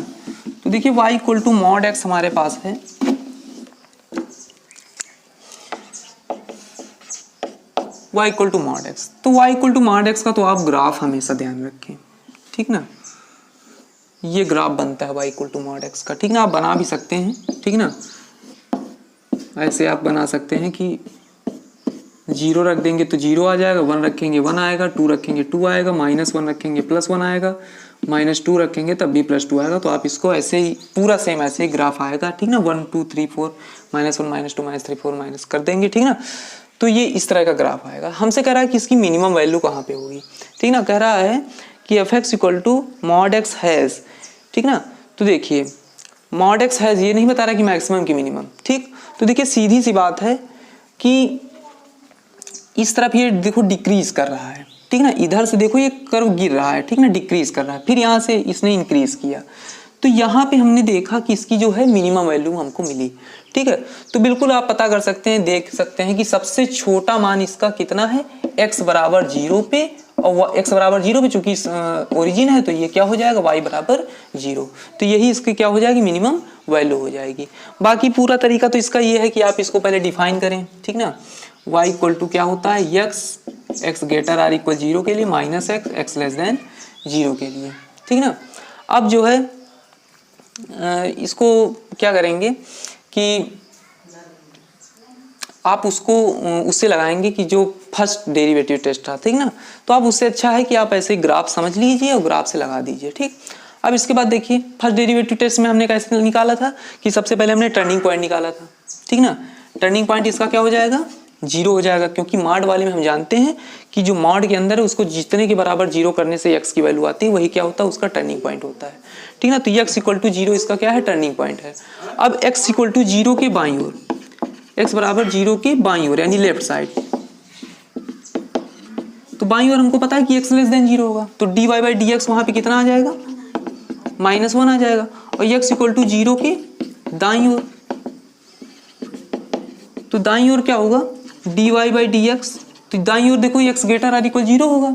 तो देखिए y equal to mod x हमारे पास है, y equal to mod x। तो y equal to mod x का तो आप ग्राफ हमेशा ध्यान रखें, ठीक ना। ये ग्राफ बनता है y equal to mod x का, ठीक ना। आप बना भी सकते हैं, ठीक ना, ऐसे आप बना सकते हैं कि 0 रख देंगे तो 0 आ जाएगा, 1 रखेंगे 1 आएगा, 2 रखेंगे 2 आएगा, -1 रखेंगे +1 आएगा, -2 रखेंगे तब भी +2 आएगा। तो आप इसको ऐसे ही पूरा सेम ऐसे ही ग्राफ आएगा, ठीक ना। 1 2 3 4 -1 -2 -3 4 माइनस कर देंगे, ठीक ना। तो ये इस तरह का ग्राफ आएगा। हमसे कह रहा है कि इसकी मिनिमम वैल्यू कहाँ पे होगी, ठीक ना। कह रहा है कि f x equal to mod x has, ठीक ना। तो देखिए मॉड एक्स हैज़ ये नहीं बता रहा कि मैक्सिमम की मिनिमम, ठीक। तो देखिए सीधी सी बात है कि इस तरफ ये देखो डिक्रीज कर रहा है, ठीक ना। इधर से देखो ये कर्व गिर रहा है, ठीक ना, डिक्रीज कर रहा है, फिर यहाँ से इसने इंक्रीज किया। तो यहाँ पे हमने देखा कि इसकी जो है मिनिमम वैल्यू हमको मिली, ठीक है। तो बिल्कुल आप पता कर सकते हैं, देख सकते हैं कि सबसे छोटा मान इसका कितना है, x बराबर 0 पे, और x बराबर 0 पे चूंकि ओरिजिन है तो ये क्या हो जाएगा y बराबर 0। तो यही इसकी क्या हो जाएगी, मिनिमम वैल्यू हो जाएगी। बाकी पूरा तरीका तो इसका ये है कि आप इसको पहले डिफाइन करें, ठीक ना। y इक्वल टू क्या होता है, x ग्रेटर आर इक्वल 0 के लिए माइनस x लेस देन 0 के लिए, ठीक ना। अब जो है इसको क्या करेंगे कि आप उसको उससे लगाएंगे कि जो फर्स्ट डेरिवेटिव टेस्ट था, ठीक ना। तो आप उससे अच्छा है कि आप ऐसे ग्राफ समझ लीजिए और ग्राफ से लगा दीजिए, ठीक। अब इसके बाद देखिए फर्स्ट डेरिवेटिव टेस्ट में हमने कैसे निकाला था कि सबसे पहले हमने टर्निंग पॉइंट निकाला था, ठीक ना। टर्निंग पॉइंट इसका क्या हो जाएगा, 0 हो जाएगा, क्योंकि मॉड वाले में हम जानते हैं कि जो मॉड के अंदर है उसको जितने के बराबर 0 करने से x की वैल्यू आती है वही क्या होता है, उसका टर्निंग पॉइंट होता है, ठीक ना। तो x इक्वल टू 0 इसका क्या है, टर्निंग पॉइंट है। अब x इक्वल टू 0 के बाईं ओर, x बराबर 0 के बाईं ओर यानी लेफ्ट साइड, तो बाईं ओर हमको पता है कि x लेस देन 0 होगा, तो dy बाई डी एक्स वहाँ पे कितना आ जाएगा, -1 आ जाएगा। और x इक्वल टू 0 के दाईं ओर, तो दाईं ओर क्या होगा, dy बाई डी एक्स, तो दाईं ओर देखो x ग्रेटर आर इक्वल 0 होगा,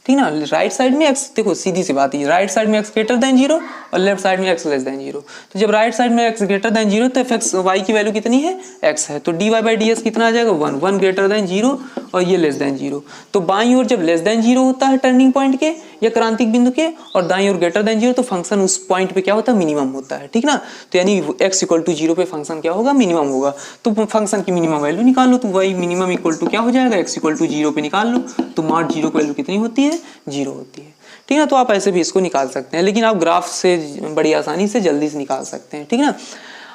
ठीक ना। राइट साइड में x, देखो सीधी सी बात है, राइट साइड में x ग्रेटर देन 0 और लेफ्ट साइड में x लेस देन 0। तो जब राइट साइड में x ग्रेटर देन 0 तो fx y की वैल्यू कितनी है, x है, तो dy बाई डी एक्स कितना आ जाएगा, 1 ग्रेटर देन 0 और ये लेस देन 0। तो बाईं ओर जब लेस देन 0 होता है टर्निंग पॉइंट के या क्रांतिक बिंदु के, और दाईं ओर ग्रेटर देन 0, तो फंक्शन उस पॉइंट पे क्या होता है, मिनिमम होता है, ठीक ना। तो यानी x इक्वल टू 0 पे फंक्शन क्या होगा, मिनिमम होगा। तो फंक्शन की मिनिमम वैल्यू निकाल लो, तो y मिनिमम इक्वल टू क्या हो जाएगा, x इक्वल टू 0 पे निकाल लो, तो मॉड 0 की वैल्यू कितनी होती है, 0 होती है, ठीक है। तो आप ऐसे भी इसको निकाल सकते हैं, लेकिन आप ग्राफ से बड़ी आसानी से जल्दी से निकाल सकते हैं, ठीक है ना।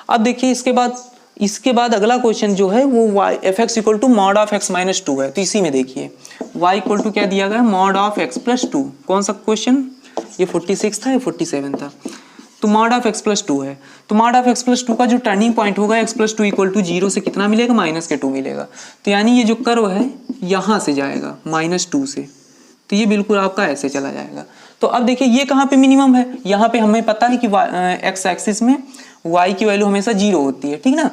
अब देखिए इसके बाद अगला क्वेश्चन जो है वो f x equal to mod of x minus 2 है। तो इसी में देखिए y इक्वल टू क्या दिया गया, मॉड ऑफ x प्लस 2। कौन सा क्वेश्चन, ये 46 था, ये 47 था। तो मॉड ऑफ x प्लस 2 है, तो मॉड ऑफ x प्लस 2 का जो टर्निंग पॉइंट होगा x प्लस 2 इक्वल टू 0 से कितना मिलेगा, -2 मिलेगा। तो यानी ये जो कर्व है यहाँ से जाएगा -2 से, तो ये बिल्कुल आपका ऐसे चला जाएगा। तो अब देखिए ये कहाँ पे मिनिमम है, यहाँ पे हमें पता है कि x एक्सिस में y की वैल्यू हमेशा 0 होती है, ठीक ना।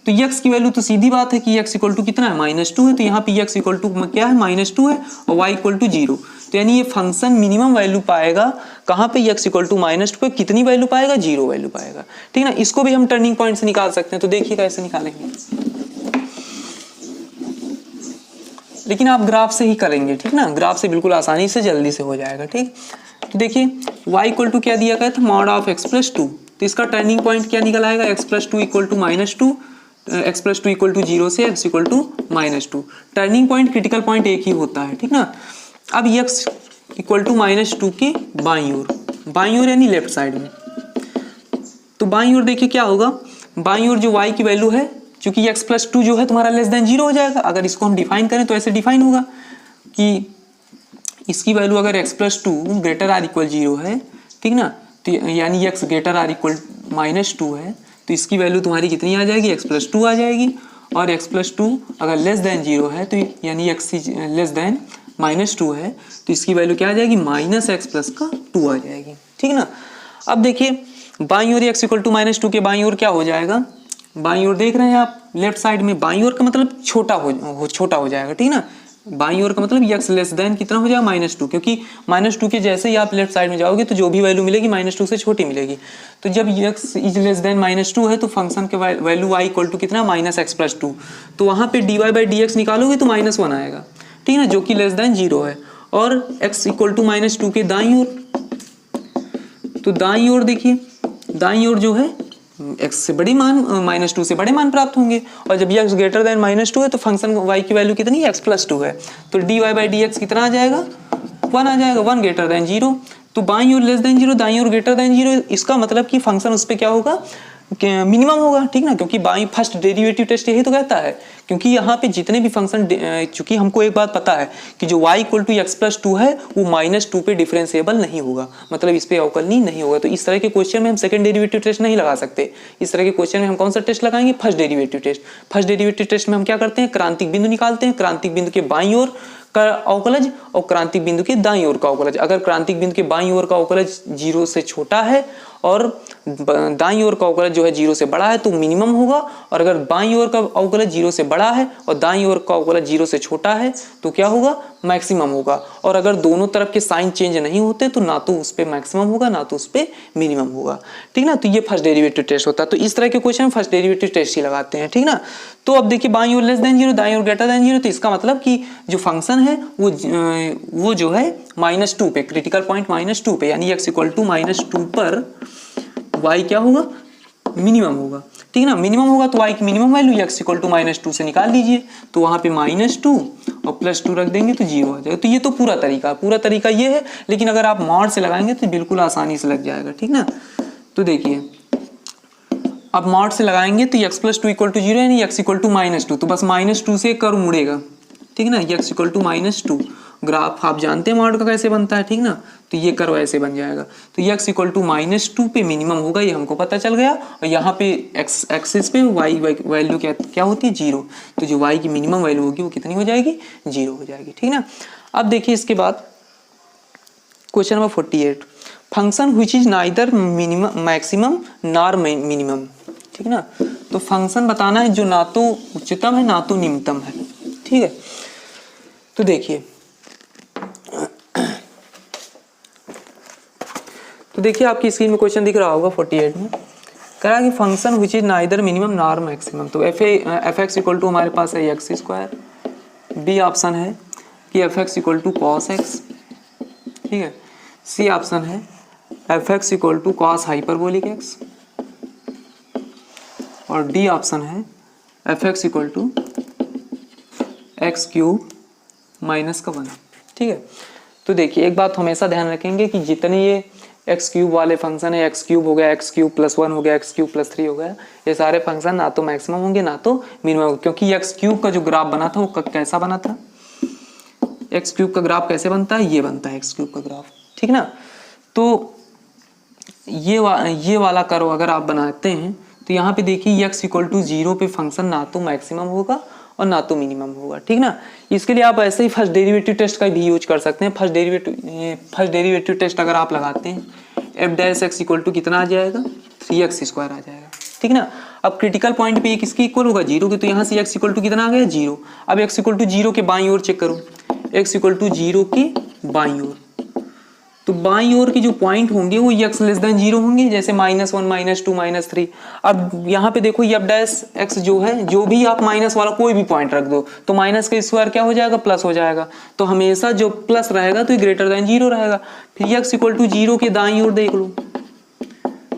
तो x की वैल्यू तो सीधी बात है कि x इक्वल टू कितना है, -2 है, तो यहाँ पे x इक्वल टू क्या है, -2 है और y इक्वल टू 0। तो यानी ये फंक्शन मिनिमम वैल्यू पाएगा कहाँ पे, x इक्वल टू -2 पे कितनी वैल्यू पाएगा, 0 वैल्यू पाएगा, ठीक ना। इसको भी हम टर्निंग पॉइंट से निकाल सकते हैं, तो देखिए कैसे निकालेंगे, लेकिन आप ग्राफ से ही करेंगे, ठीक ना। ग्राफ से बिल्कुल आसानी से जल्दी से हो जाएगा, ठीक। तो देखिए y इक्वल टू क्या दिया गया था, मॉड ऑफ x प्लस 2। तो इसका टर्निंग पॉइंट क्या निकल आएगा, x plus 2 equal to -2, x plus 2 equal to 0 से x equal to -2। Turning point critical point एक ही होता है, ठीक ना। अब x इक्वल टू -2 की बाईं ओर यानी लेफ्ट साइड में, तो बाईं ओर देखिए क्या होगा, बाईं ओर जो y की वैल्यू है चूंकि x प्लस टू जो है तुम्हारा लेस देन 0 हो जाएगा। अगर इसको हम डिफाइन करें तो ऐसे डिफाइन होगा कि इसकी वैल्यू अगर x plus two greater or equal 0 है, ठीक ना, तो यानी x ग्रेटर आर इक्वल -2 है, तो इसकी वैल्यू तुम्हारी कितनी आ जाएगी, x प्लस टू आ जाएगी। और x प्लस टू अगर लेस देन 0 है तो यानी x लेस देन -2 है, तो इसकी वैल्यू क्या आ जाएगी, -x प्लस का 2 आ जाएगी, ठीक ना। अब देखिए बाईं ओर x इक्वल टू -2 के बाईं ओर क्या हो जाएगा, बाईं ओर देख रहे हैं आप लेफ्ट साइड में, बाईं ओर का मतलब छोटा हो जाएगा, ठीक ना। बाईं ओर का मतलब x लेस देन कितना हो जाएगा, -2, क्योंकि -2 के जैसे ही आप लेफ्ट साइड में जाओगे तो जो भी वैल्यू मिलेगी -2 से छोटी मिलेगी। तो जब x इज लेस देन -2 है तो फंक्शन के वैल्यू y इक्वल टू कितना, -x प्लस 2, तो वहाँ पे dy/dx निकालोगे तो -1 आएगा, ठीक है ना, जो कि लेस देन 0 है। और x इक्वल टू -2 के दाईं ओर, तो दाईं ओर देखिए, दाईं ओर जो है x से बड़ी मान -2 से बड़े मान प्राप्त होंगे, और जब x ग्रेटर देन -2 है तो फंक्शन y की वैल्यू कितनी है, x प्लस 2 है, तो dy/dx कितना आ जाएगा, 1 आ जाएगा, 1 ग्रेटर देन 0। तो बाईं ओर लेस देन 0, दाईं ओर ग्रेटर देन 0, इसका मतलब कि फंक्शन उस पर क्या होगा, मिनिमम होगा, ठीक ना, क्योंकि बाई फर्स्ट डेरिवेटिव टेस्ट यही तो कहता है। क्योंकि यहाँ पे जितने भी फंक्शन, चूंकि हमको एक बात पता है कि जो y equal to x plus 2 है वो -2 पे डिफरेंशिएबल नहीं होगा, मतलब इस पे अवकलनीय नहीं होगा। तो इस तरह के क्वेश्चन में हम सेकंड डेरिवेटिव टेस्ट नहीं लगा सकते। इस तरह के क्वेश्चन में हम कौन सा टेस्ट लगाएंगे, first derivative test. First derivative test में हम क्या करते हैं, क्रांतिक बिंदु निकालते हैं, क्रांतिक बिंदु के बाईं ओर का अवकलज और क्रांतिक बिंदु के दाईं ओर का अवकलज। अगर क्रांतिक बिंदु के बाईं ओर का अवकलज 0 से छोटा है और दाईं ओर का अवकलज जो है 0 से बड़ा है तो मिनिमम होगा, और अगर बाईं ओर का अवकलज 0 से बड़ा है और दाईं ओर का अवकलज 0 से छोटा है तो क्या होगा, मैक्सिमम होगा। और अगर दोनों तरफ के साइन चेंज नहीं होते तो ना तो उस पर मैक्सिमम होगा ना तो उस पर मिनिमम होगा, ठीक ना। तो ये फर्स्ट डेरिवेटिव टेस्ट होता है। तो इस तरह के क्वेश्चन फर्स्ट डेरिवेटिव टेस्ट ही लगाते हैं, ठीक ना। तो अब देखिए बाईं ओर लेस देन 0, दाईं ओर ग्रेटर देन 0, तो इसका मतलब कि जो फंक्शन है वो जो है -2 पे, क्रिटिकल पॉइंट -2 पे, यानी x इक्वल टू -2 पर y क्या होगा, मिनिमम होगा, ठीक ना। मिनिमम होगा तो y की minimum value x equal to -2 से निकाल लीजिए, तो वहाँ पे -2 और +2 रख देंगे तो 0 आ जाएगा। तो ये तो पूरा तरीका ये है, लेकिन अगर आप मॉड से लगाएंगे तो बिल्कुल आसानी से लग जाएगा, ठीक ना। तो देखिए अब मॉड से लगाएंगे तो x प्लस 2 इक्वल टू 0 यानी x इक्वल टू -2, तो बस -2 से कर्व मुड़ेगा, ठीक ना। x इक्वल टू -2, ग्राफ आप जानते हैं मॉड का कैसे बनता है, ठीक ना। तो ये कर्व ऐसे बन जाएगा। तो x इक्वल टू -2 पे मिनिमम होगा, ये हमको पता चल गया। और यहाँ पे x एक्सिस पे y वैल्यू क्या होती है, 0। तो जो y की मिनिमम वैल्यू होगी वो कितनी हो जाएगी, 0 हो जाएगी, ठीक ना। अब देखिए इसके बाद question number 48, function which is neither minimum maximum nor minimum, ठीक ना। तो फंक्शन बताना है जो ना तो उच्चतम है ना तो निम्नतम है, ठीक है। तो देखिए आपकी स्क्रीन में क्वेश्चन दिख रहा होगा 48 में, कह रहा कि function which is neither minimum nor maximum. तो एफ एक्स इक्वल टू हमारे पास है x², बी ऑप्शन है कि f x equal to cos x, ठीक है। सी ऑप्शन है f x equal to cos hyperbolic x, और डी ऑप्शन है f x equal to x³ -1, ठीक है। तो देखिए एक बात हमेशा ध्यान रखेंगे कि जितने ये x³ वाले फंक्शन है, x³ हो गया, x³ + 1 हो गया, x³ + 3 हो गया, ये सारे फंक्शन ना तो मैक्सिमम होंगे ना तो मिनिमम, क्योंकि x³ का जो ग्राफ बना था वो कैसा बना था, x³ का ग्राफ कैसे बनता है, ये बनता है x³ का ग्राफ, ठीक ना। तो ये वाला कर्व अगर आप बनाते हैं तो यहाँ पे देखिए x इक्वल टू 0 पे फंक्शन ना तो मैक्सिमम होगा और ना तो मिनिमम होगा, ठीक ना। इसके लिए आप ऐसे ही फर्स्ट डेरिवेटिव टेस्ट का भी यूज कर सकते हैं। फर्स्ट डेरिवेटिव टेस्ट अगर आप लगाते हैं f' इक्वल टू कितना आ जाएगा, 3x² आ जाएगा, ठीक ना। अब क्रिटिकल पॉइंट पे ये किसके इक्वल होगा, 0 के, तो यहाँ से x इक्वल टू कितना आ गया, 0। अब x इक्वल टू 0 के बाईं ओर चेक करो, x इक्वल टू 0 के बाईं ओर, तो बाईं ओर के जो पॉइंट होंगे वो x लेस देन 0 होंगे, जैसे -1 -2 -3। अब यहाँ पे देखो f' जो है, जो भी आप माइनस वाला कोई भी पॉइंट रख दो तो माइनस का स्क्वायर क्या हो जाएगा, प्लस हो जाएगा। तो हमेशा जो प्लस रहेगा तो ग्रेटर देन 0 रहेगा। फिर x इक्वल टू 0 के दाईं ओर देख लो,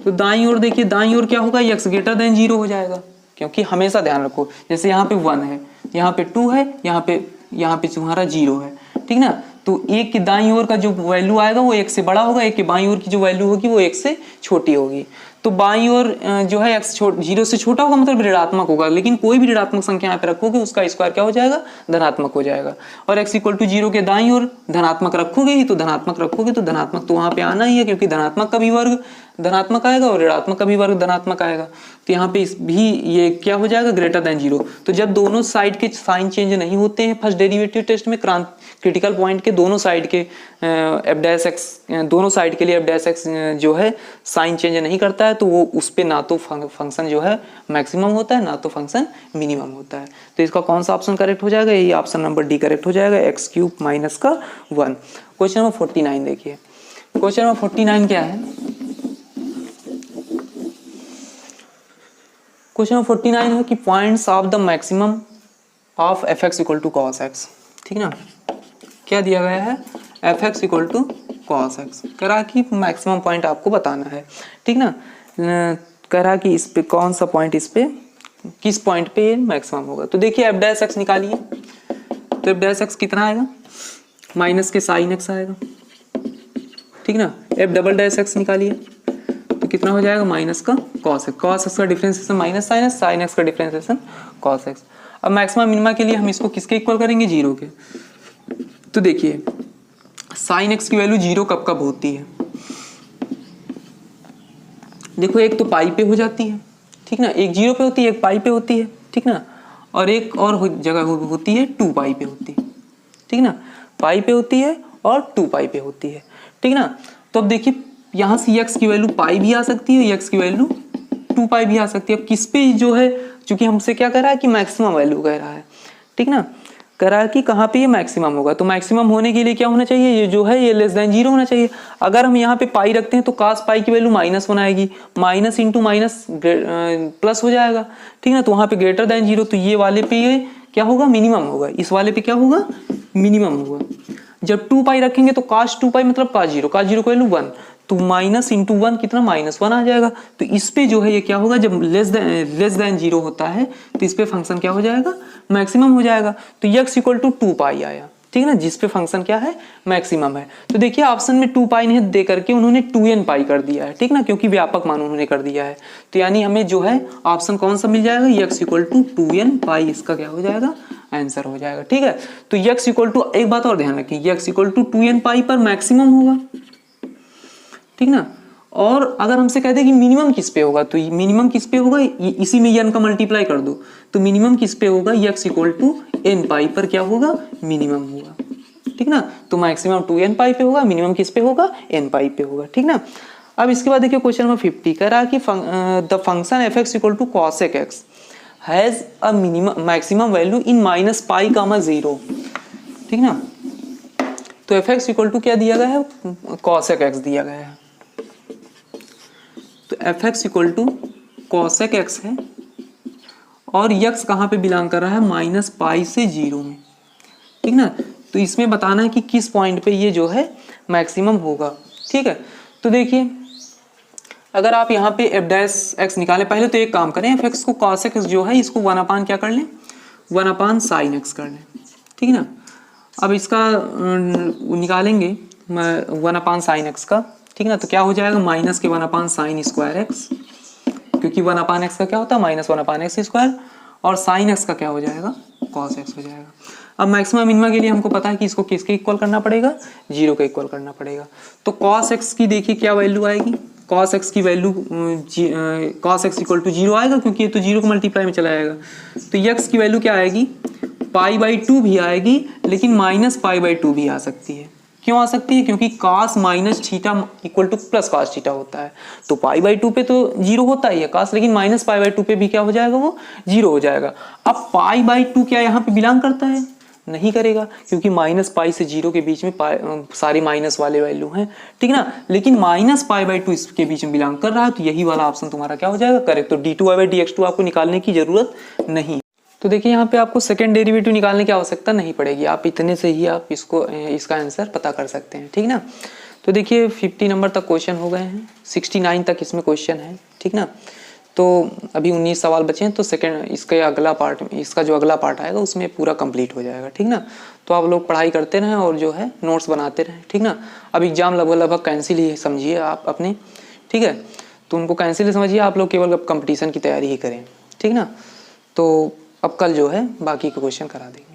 तो दाईं ओर देखिए, दाईं ओर क्या होगा, x ग्रेटर देन 0 हो जाएगा, क्योंकि हमेशा ध्यान रखो जैसे यहाँ पे 1 है, यहाँ पे 2 है, यहाँ पे तुम्हारा 0 है, ठीक ना। तो एक के दाईं ओर का जो वैल्यू आएगा वो 1 से बड़ा होगा, एक के बाईं ओर की जो वैल्यू होगी वो 1 से छोटी होगी। तो बाईं ओर जो है x 0 से छोटा होगा मतलब ऋणात्मक होगा, लेकिन कोई भी ऋणात्मक संख्या यहाँ पे रखोगे उसका स्क्वायर क्या हो जाएगा, धनात्मक हो जाएगा। और x = 0 के दाईं ओर धनात्मक रखोगे ही तो धनात्मक रखोगे तो धनात्मक तो वहाँ पे आना ही है, क्योंकि धनात्मक का भी वर्ग धनात्मक आएगा और ऋणात्मक का भी वर्ग धनात्मक आएगा। तो यहाँ पे इस भी ये क्या हो जाएगा, >0। तो जब दोनों साइड के साइन चेंज नहीं होते हैं फर्स्ट डेरिवेटिव टेस्ट में, क्रिटिकल पॉइंट के दोनों साइड के f' दोनों साइड के लिए f' जो है साइन चेंज नहीं करता है, तो वो उस पे ना तो फंक्शन जो है मैक्सिमम होता है ना तो फंक्शन मिनिमम होता है। तो इसका कौन सा ऑप्शन करेक्ट हो जाएगा, ये ऑप्शन नंबर डी करेक्ट हो जाएगा, x³ - 1। क्वेश्चन नंबर 49 देखिए। क्वेश्चन नंबर 49 क्या है, क्वेश्चन नंबर 49 है कि points of the maximum of fx = cos x। ठीक ना, क्या दिया गया है, fx = cos x करा कि मैक्सिमम पॉइंट आपको बताना है। ठीक ना, करा कि इस पे कौन सा पॉइंट, इस पे किस पॉइंट पे मैक्सिमम होगा। तो देखिए f' निकालिए, तो f' कितना आएगा, माइनस के sin x आएगा। ठीक ना, f" निकालिए तो कितना हो जाएगा, माइनस का cos x का डिफरेंशिएशन माइनस sin x का डिफरेंशिएशन cos x। अब मैक्सिमम मिनिमा के लिए हम इसको किसके इक्वल करेंगे, 0 के। तो देखिए sin x की वैल्यू 0 कब कब होती है, देखो एक तो पाई पे हो जाती है, ठीक ना, एक 0 पे होती है, एक पाई पे होती है, ठीक ना, और एक और जगह होती है 2 पाई पे होती है। ठीक ना, पाई पे होती है और 2 पाई पे होती है। ठीक ना, तो अब देखिए यहाँ से x की वैल्यू पाई भी आ सकती है, x की वैल्यू 2 पाई भी आ सकती है। अब किस पे जो है, चूंकि हमसे क्या कह रहा है कि मैक्सिमम वैल्यू कह रहा है, ठीक ना, कह रहा है कि कहाँ पे ये मैक्सिमम होगा। तो मैक्सिमम होने के लिए क्या होना चाहिए, ये जो है ये <0 होना चाहिए। अगर हम यहाँ पे पाई रखते हैं तो cos पाई की वैल्यू -1 आएगी, माइनस इंटू माइनस प्लस हो जाएगा। ठीक ना, तो वहाँ पे >0, तो ये वाले पे ये क्या होगा, मिनिमम होगा, इस वाले पे क्या होगा, मिनिमम होगा। जब 2 पाई रखेंगे तो cos 2 पाई मतलब cos 0 की वैल्यू 1, तो माइनस इंटू 1 कितना, -1 आ जाएगा। तो इस पे जो है ये क्या होगा, जब लेस देन 0 होता है तो इस पे फंक्शन क्या हो जाएगा, मैक्सिमम हो जाएगा। तो x = 2 पाई आया, ठीक है ना, जिस पे फंक्शन क्या है, मैक्सिमम है। तो देखिए ऑप्शन में 2 पाई नहीं दे करके उन्होंने 2n पाई कर दिया है, ठीक ना, क्योंकि व्यापक मान उन्होंने कर दिया है। तो यानी हमें जो है ऑप्शन कौन सा मिल जाएगा, x = 2n पाई, इसका क्या हो जाएगा, आंसर हो जाएगा। ठीक है, तो x = एक बात और ध्यान रखिए, x = 2n पाई पर मैक्सिमम होगा, ठीक ना। और अगर हमसे कहते हैं कि मिनिमम किस पे होगा, तो मिनिमम किस पे होगा, इसी में n का मल्टीप्लाई कर दो, तो मिनिमम किस पे होगा, x = n पाई पर क्या होगा, मिनिमम होगा, ठीक ना। तो मैक्सिमम 2n पाई पे होगा, मिनिमम किस पे होगा, n पाई पे होगा, ठीक ना। अब इसके बाद देखिए क्वेश्चन नंबर 50 कह रहा है कि the function f(x) = cos x has a minimum maximum value in -π, 0, ठीक ना। तो f(x) = क्या दिया गया है, cos x दिया गया है। तो f(x) = cos x है और x कहाँ पे बिलोंग कर रहा है, -π से 0 में, ठीक ना। तो इसमें बताना है कि किस पॉइंट पे ये जो है मैक्सिमम होगा, ठीक है। तो देखिए अगर आप यहाँ पे f' निकालें, पहले तो एक काम करें, f(x) को cos x जो है इसको 1/, क्या कर लें, 1/sin x कर लें, ठीक ना। अब इसका निकालेंगे 1/sin x का, ठीक ना, तो क्या हो जाएगा, माइनस के 1/sin² x, क्योंकि 1/x का क्या होता है, -1/x², और sin x का क्या हो जाएगा, cos x हो जाएगा। अब मैक्सिमम मिनिमा के लिए हमको पता है कि इसको किसके इक्वल करना पड़ेगा, 0 के इक्वल करना पड़ेगा। तो cos x की देखिए क्या वैल्यू आएगी, cos x की वैल्यू cos x = 0 आएगा, क्योंकि ये तो 0 को मल्टीप्लाई में चला जाएगा। तो x की वैल्यू क्या आएगी, π/2 भी आएगी, लेकिन -π/2 भी आ सकती है। क्यों आ सकती है, क्योंकि cos -θ = +cos θ होता है। तो π/2 पे तो 0 होता ही है cos, लेकिन -π/2 पे भी क्या हो जाएगा, वो 0 हो जाएगा। अब π/2 क्या यहाँ पे बिलोंग करता है, नहीं करेगा, क्योंकि -π से 0 के बीच में सारे माइनस वाले वैल्यू हैं, ठीक ना। लेकिन -π/2 इसके बीच में बिलोंग कर रहा है, तो यही वाला ऑप्शन तुम्हारा क्या हो जाएगा, करेक्ट। तो d2y/dx2 आपको निकालने की जरूरत नहीं। तो देखिए यहाँ पे आपको सेकंड डेरिवेटिव निकालने की आवश्यकता नहीं पड़ेगी, आप इतने से ही आप इसका आंसर पता कर सकते हैं, ठीक ना। तो देखिए 50 नंबर तक क्वेश्चन हो गए हैं, 69 तक इसमें क्वेश्चन है, ठीक ना। तो अभी 19 सवाल बचे हैं, तो सेकंड इसका अगला पार्ट, इसका जो अगला पार्ट आएगा उसमें पूरा कंप्लीट हो जाएगा, ठीक ना। तो आप लोग पढ़ाई करते रहें और जो है नोट्स बनाते रहें, ठीक ना। अब एग्जाम लगभग कैंसिल ही समझिए आप अपने, ठीक है। तो उनको कैंसिल समझिए, आप लोग केवल अब कंपटीशन की तैयारी ही करें, ठीक ना। तो अब कल जो है बाकी के क्वेश्चन करा देंगे।